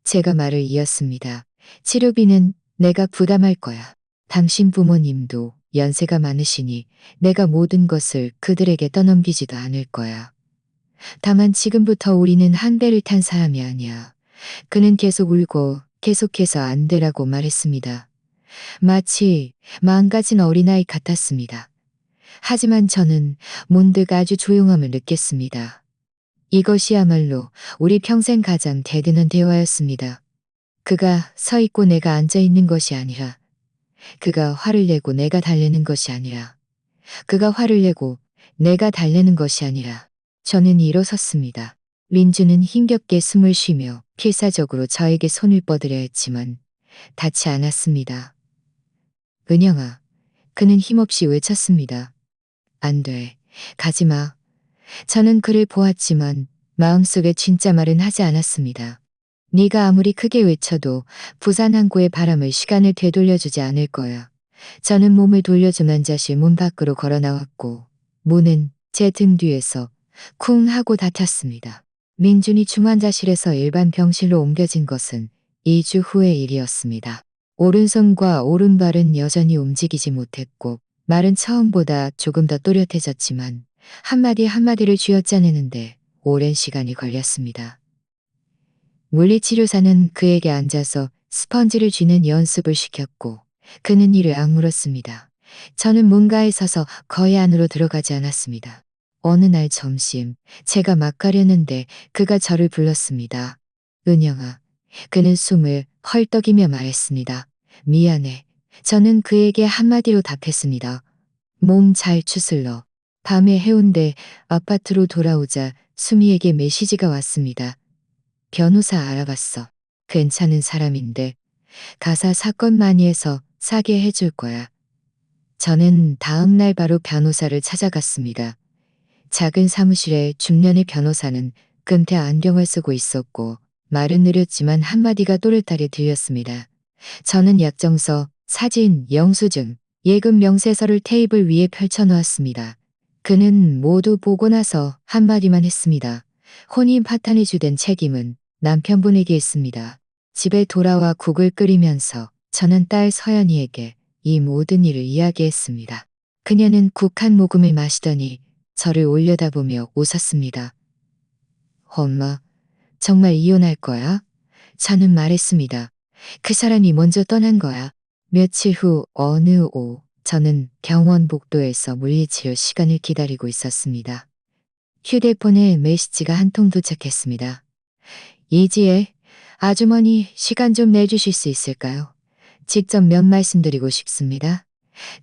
제가 말을 이었습니다. 치료비는 내가 부담할 거야. 당신 부모님도 연세가 많으시니 내가 모든 것을 그들에게 떠넘기지도 않을 거야. 다만 지금부터 우리는 한 배를 탄 사람이 아니야. 그는 계속 울고 계속해서 안 되라고 말했습니다. 마치 망가진 어린아이 같았습니다. 하지만 저는 문득 아주 조용함을 느꼈습니다. 이것이야말로 우리 평생 가장 대드는 대화였습니다. 그가 서 있고 내가 앉아 있는 것이 아니라, 그가 화를 내고 내가 달래는 것이 아니라, 그가 화를 내고 내가 달래는 것이 아니라, 저는 일어섰습니다. 민주는 힘겹게 숨을 쉬며 필사적으로 저에게 손을 뻗으려 했지만 닿지 않았습니다. 은영아, 그는 힘없이 외쳤습니다. 안 돼. 가지 마. 저는 그를 보았지만 마음속에 진짜 말은 하지 않았습니다. 네가 아무리 크게 외쳐도 부산 항구의 바람을 시간을 되돌려주지 않을 거야. 저는 몸을 돌려주는 자실 문 밖으로 걸어 나왔고 문은 제 등 뒤에서 쿵 하고 닫혔습니다. 민준이 중환자실에서 일반 병실로 옮겨진 것은 2주 후의 일이었습니다. 오른손과 오른발은 여전히 움직이지 못했고 말은 처음보다 조금 더 또렷해졌지만 한마디 한마디를 쥐어짜내는데 오랜 시간이 걸렸습니다. 물리치료사는 그에게 앉아서 스펀지를 쥐는 연습을 시켰고 그는 이를 악물었습니다. 저는 문가에 서서 거의 안으로 들어가지 않았습니다. 어느 날 점심 제가 막 가려는데 그가 저를 불렀습니다. 은영아. 그는 숨을 헐떡이며 말했습니다. 미안해. 저는 그에게 한마디로 답했습니다. 몸 잘 추슬러. 밤에 해운대 아파트로 돌아오자 수미에게 메시지가 왔습니다. 변호사 알아봤어. 괜찮은 사람인데 가사 사건 많이 해서 사게 해줄 거야. 저는 다음 날 바로 변호사를 찾아갔습니다. 작은 사무실에 중년의 변호사는 금태 안경을 쓰고 있었고 말은 느렸지만 한마디가 또렷하게 들렸습니다. 저는 약정서, 사진, 영수증, 예금 명세서를 테이블 위에 펼쳐놓았습니다. 그는 모두 보고 나서 한마디만 했습니다. 혼인 파탄이 주된 책임은 남편분에게 있습니다. 집에 돌아와 국을 끓이면서 저는 딸 서연이에게 이 모든 일을 이야기했습니다. 그녀는 국 한 모금을 마시더니 저를 올려다보며 웃었습니다. 엄마, 정말 이혼할 거야? 저는 말했습니다. 그 사람이 먼저 떠난 거야. 며칠 후 어느 오후 저는 병원 복도에서 물리치료 시간을 기다리고 있었습니다. 휴대폰에 메시지가 한 통 도착했습니다. 이지혜, 아주머니 시간 좀 내주실 수 있을까요? 직접 몇 말씀드리고 싶습니다.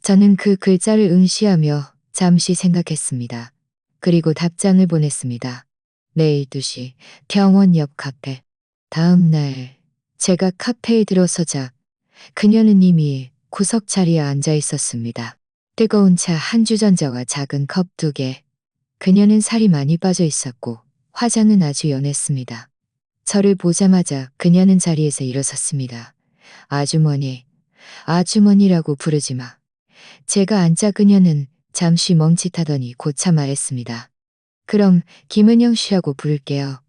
저는 그 글자를 응시하며 잠시 생각했습니다. 그리고 답장을 보냈습니다. 내일 2시 병원 옆 카페. 다음 날 제가 카페에 들어서자 그녀는 이미 구석 자리에 앉아 있었습니다. 뜨거운 차 한 주전자와 작은 컵 2개. 그녀는 살이 많이 빠져 있었고 화장은 아주 연했습니다. 저를 보자마자 그녀는 자리에서 일어섰습니다. 아주머니, 아주머니라고 부르지 마. 제가 앉자 그녀는 잠시 멈칫하더니 고차 말했습니다. 그럼 김은영 씨라고 부를게요.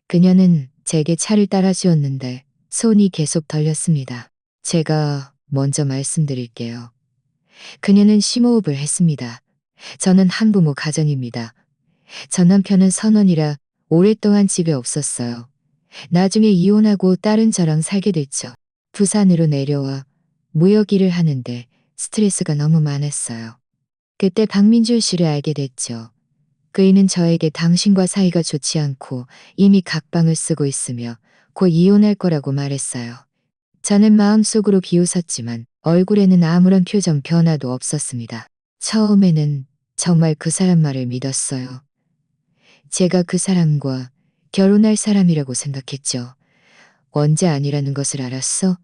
그녀는 제게 차를 따라주었는데 손이 계속 떨렸습니다. 제가 먼저 말씀드릴게요. 그녀는 심호흡을 했습니다. 저는 한부모 가정입니다. 전 남편은 선원이라 오랫동안 집에 없었어요. 나중에 이혼하고 딸은 저랑 살게 됐죠. 부산으로 내려와 무역 일을 하는데 스트레스가 너무 많았어요. 그때 박민준 씨를 알게 됐죠. 그이는 저에게 당신과 사이가 좋지 않고 이미 각방을 쓰고 있으며 곧 이혼할 거라고 말했어요. 저는 마음속으로 비웃었지만 얼굴에는 아무런 표정 변화도 없었습니다. 처음에는 정말 그 사람 말을 믿었어요. 제가 그 사람과 결혼할 사람이라고 생각했죠. 언제 아니라는 것을 알았어?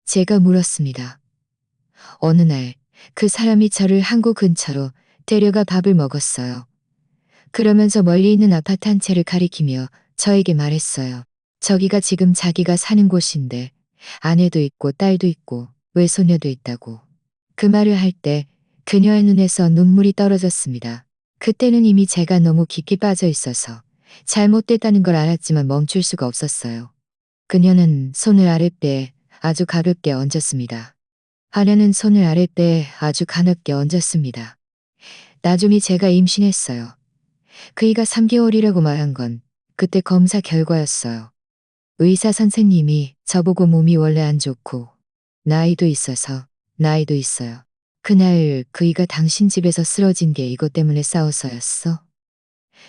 제가 물었습니다. 어느 날 그 사람이 저를 항구 근처로 데려가 밥을 먹었어요. 그러면서 멀리 있는 아파트 한 채를 가리키며 저에게 말했어요. 저기가 지금 자기가 사는 곳인데 아내도 있고 딸도 있고 외손녀도 있다고. 그 말을 할 때 그녀의 눈에서 눈물이 떨어졌습니다. 그때는 이미 제가 너무 깊이 빠져 있어서 잘못됐다는 걸 알았지만 멈출 수가 없었어요. 그녀는 손을 아랫배에 아주 가볍게 얹었습니다. 아내는 손을 아랫배에 아주 가볍게 얹었습니다. 나중에 제가 임신했어요. 그이가 3개월이라고 말한 건 그때 검사 결과였어요. 의사 선생님이 저보고 몸이 원래 안 좋고 나이도 있어요. 그날 그이가 당신 집에서 쓰러진 게 이것 때문에 싸워서였어?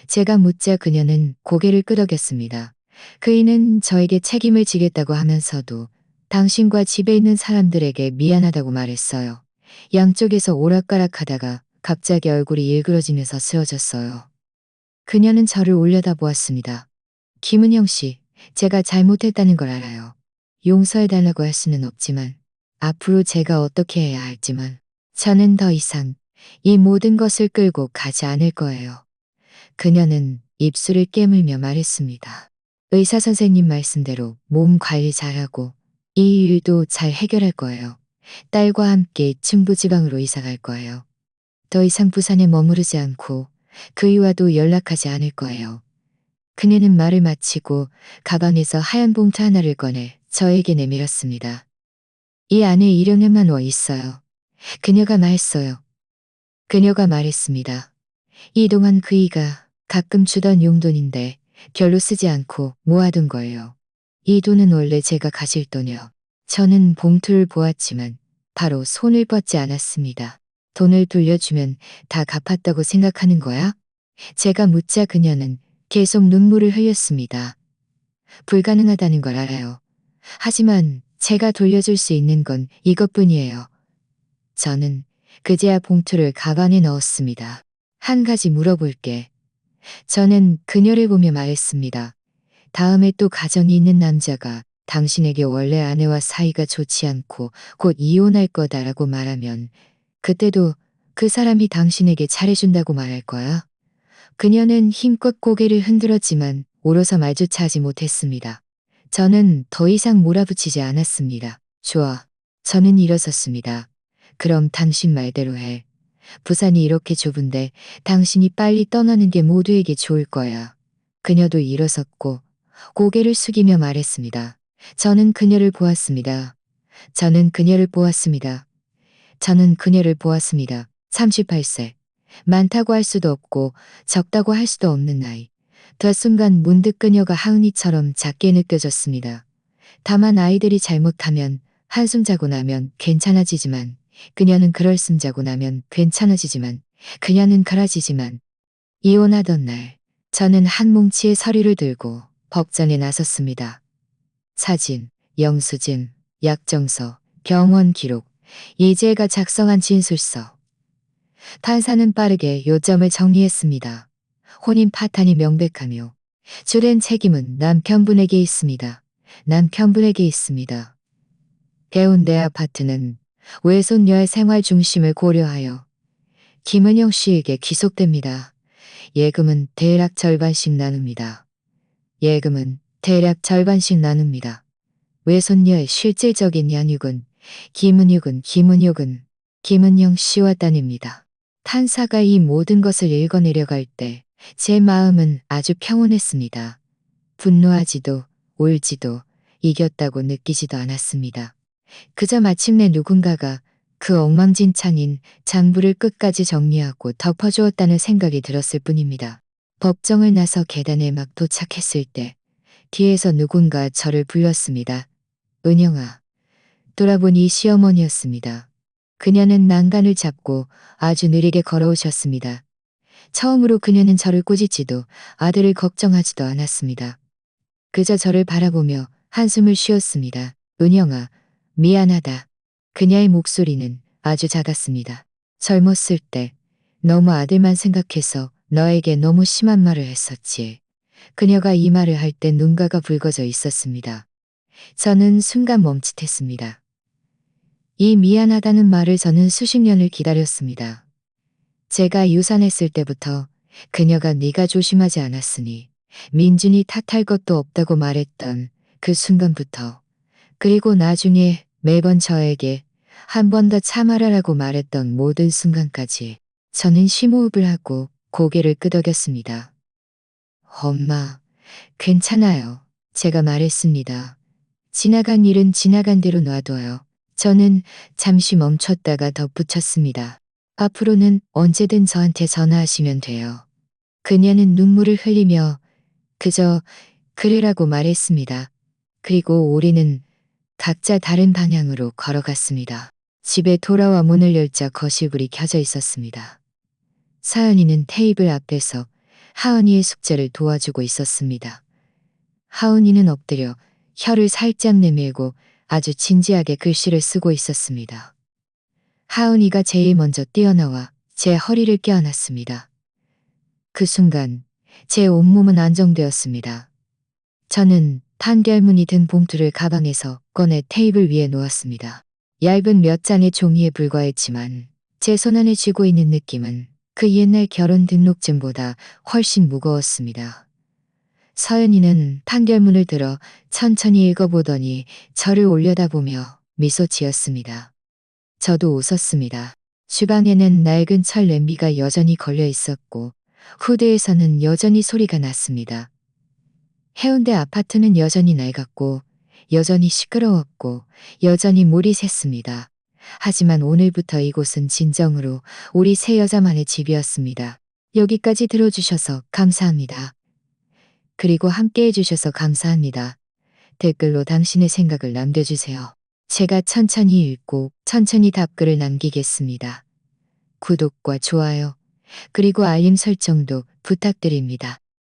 제가 묻자 그녀는 고개를 끄덕였습니다. 그이는 저에게 책임을 지겠다고 하면서도 당신과 집에 있는 사람들에게 미안하다고 말했어요. 양쪽에서 오락가락하다가 갑자기 얼굴이 일그러지면서 쓰러졌어요. 그녀는 저를 올려다보았습니다. 김은영 씨, 제가 잘못했다는 걸 알아요. 용서해달라고 할 수는 없지만 앞으로 제가 어떻게 해야 할지만 저는 더 이상 이 모든 것을 끌고 가지 않을 거예요. 그녀는 입술을 깨물며 말했습니다. 의사 선생님 말씀대로 몸 관리 잘하고 이 일도 잘 해결할 거예요. 딸과 함께 중부지방으로 이사 갈 거예요. 더 이상 부산에 머무르지 않고 그이와도 연락하지 않을 거예요. 그녀는 말을 마치고 가방에서 하얀 봉투 하나를 꺼내 저에게 내밀었습니다. 이 안에 1억엔만 워 있어요. 그녀가 말했어요. 그녀가 말했습니다. 이동안 그이가 가끔 주던 용돈인데 별로 쓰지 않고 모아둔 거예요. 이 돈은 원래 제가 가질 돈이요. 저는 봉투를 보았지만 바로 손을 뻗지 않았습니다. 돈을 돌려주면 다 갚았다고 생각하는 거야? 제가 묻자 그녀는 계속 눈물을 흘렸습니다. 불가능하다는 걸 알아요. 하지만 제가 돌려줄 수 있는 건 이것뿐이에요. 저는 그제야 봉투를 가방에 넣었습니다. 한 가지 물어볼게. 저는 그녀를 보며 말했습니다. 다음에 또 가정이 있는 남자가 당신에게 원래 아내와 사이가 좋지 않고 곧 이혼할 거다라고 말하면 그때도 그 사람이 당신에게 잘해준다고 말할 거야? 그녀는 힘껏 고개를 흔들었지만 울어서 말조차 하지 못했습니다. 저는 더 이상 몰아붙이지 않았습니다. 좋아. 저는 일어섰습니다. 그럼 당신 말대로 해. 부산이 이렇게 좁은데 당신이 빨리 떠나는 게 모두에게 좋을 거야. 그녀도 일어섰고 고개를 숙이며 말했습니다. 저는 그녀를 보았습니다. 저는 그녀를 보았습니다. 저는 그녀를 보았습니다. 38세. 많다고 할 수도 없고 적다고 할 수도 없는 나이. 그 순간 문득 그녀가 하은이처럼 작게 느껴졌습니다. 다만 아이들이 잘못하면 한숨 자고 나면 괜찮아지지만 그녀는 그럴숨 자고 나면 괜찮아지지만 그녀는 갈아지지만 이혼하던 날 저는 한 뭉치의 서류를 들고 법전에 나섰습니다. 사진, 영수증, 약정서, 병원 기록, 이재가 작성한 진술서. 판사는 빠르게 요점을 정리했습니다. 혼인 파탄이 명백하며 주된 책임은 남편분에게 있습니다. 남편분에게 있습니다. 해운대 아파트는 외손녀의 생활 중심을 고려하여 김은영 씨에게 귀속됩니다. 예금은 대략 절반씩 나눕니다. 예금은 대략 절반씩 나눕니다. 외손녀의 실질적인 양육은 김은영 씨와 딸입니다. 판사가 이 모든 것을 읽어내려갈 때 제 마음은 아주 평온했습니다. 분노하지도 울지도 이겼다고 느끼지도 않았습니다. 그저 마침내 누군가가 그 엉망진창인 장부를 끝까지 정리하고 덮어주었다는 생각이 들었을 뿐입니다. 법정을 나서 계단에 막 도착했을 때 뒤에서 누군가 저를 불렀습니다. 은영아. 돌아보니 시어머니였습니다. 그녀는 난간을 잡고 아주 느리게 걸어오셨습니다. 처음으로 그녀는 저를 꾸짖지도 아들을 걱정하지도 않았습니다. 그저 저를 바라보며 한숨을 쉬었습니다. 은영아, 미안하다. 그녀의 목소리는 아주 작았습니다. 젊었을 때 너무 아들만 생각해서 너에게 너무 심한 말을 했었지. 그녀가 이 말을 할 때 눈가가 붉어져 있었습니다. 저는 순간 멈칫했습니다. 이 미안하다는 말을 저는 수십 년을 기다렸습니다. 제가 유산했을 때부터 그녀가 네가 조심하지 않았으니 민준이 탓할 것도 없다고 말했던 그 순간부터 그리고 나중에 매번 저에게 한 번 더 참아라라고 말했던 모든 순간까지 저는 심호흡을 하고 고개를 끄덕였습니다. 엄마, 괜찮아요. 제가 말했습니다. 지나간 일은 지나간 대로 놔둬요. 저는 잠시 멈췄다가 덧붙였습니다. 앞으로는 언제든 저한테 전화하시면 돼요. 그녀는 눈물을 흘리며 그저 그래라고 말했습니다. 그리고 우리는 각자 다른 방향으로 걸어갔습니다. 집에 돌아와 문을 열자 거실불이 켜져 있었습니다. 사연이는 테이블 앞에서 하은이의 숙제를 도와주고 있었습니다. 하은이는 엎드려 혀를 살짝 내밀고 아주 진지하게 글씨를 쓰고 있었습니다. 하은이가 제일 먼저 뛰어나와 제 허리를 껴안았습니다. 그 순간 제 온몸은 안정되었습니다. 저는 판결문이 든 봉투를 가방에서 꺼내 테이블 위에 놓았습니다. 얇은 몇 장의 종이에 불과했지만 제 손안에 쥐고 있는 느낌은 그 옛날 결혼 등록증보다 훨씬 무거웠습니다. 서연이는 판결문을 들어 천천히 읽어보더니 저를 올려다보며 미소 지었습니다. 저도 웃었습니다. 주방에는 낡은 철 냄비가 여전히 걸려 있었고 후드에서는 여전히 소리가 났습니다. 해운대 아파트는 여전히 낡았고, 여전히 시끄러웠고, 여전히 물이 샜습니다. 하지만 오늘부터 이곳은 진정으로 우리 세 여자만의 집이었습니다. 여기까지 들어주셔서 감사합니다. 그리고 함께 해주셔서 감사합니다. 댓글로 당신의 생각을 남겨주세요. 제가 천천히 읽고 천천히 답글을 남기겠습니다. 구독과 좋아요, 그리고 알림 설정도 부탁드립니다.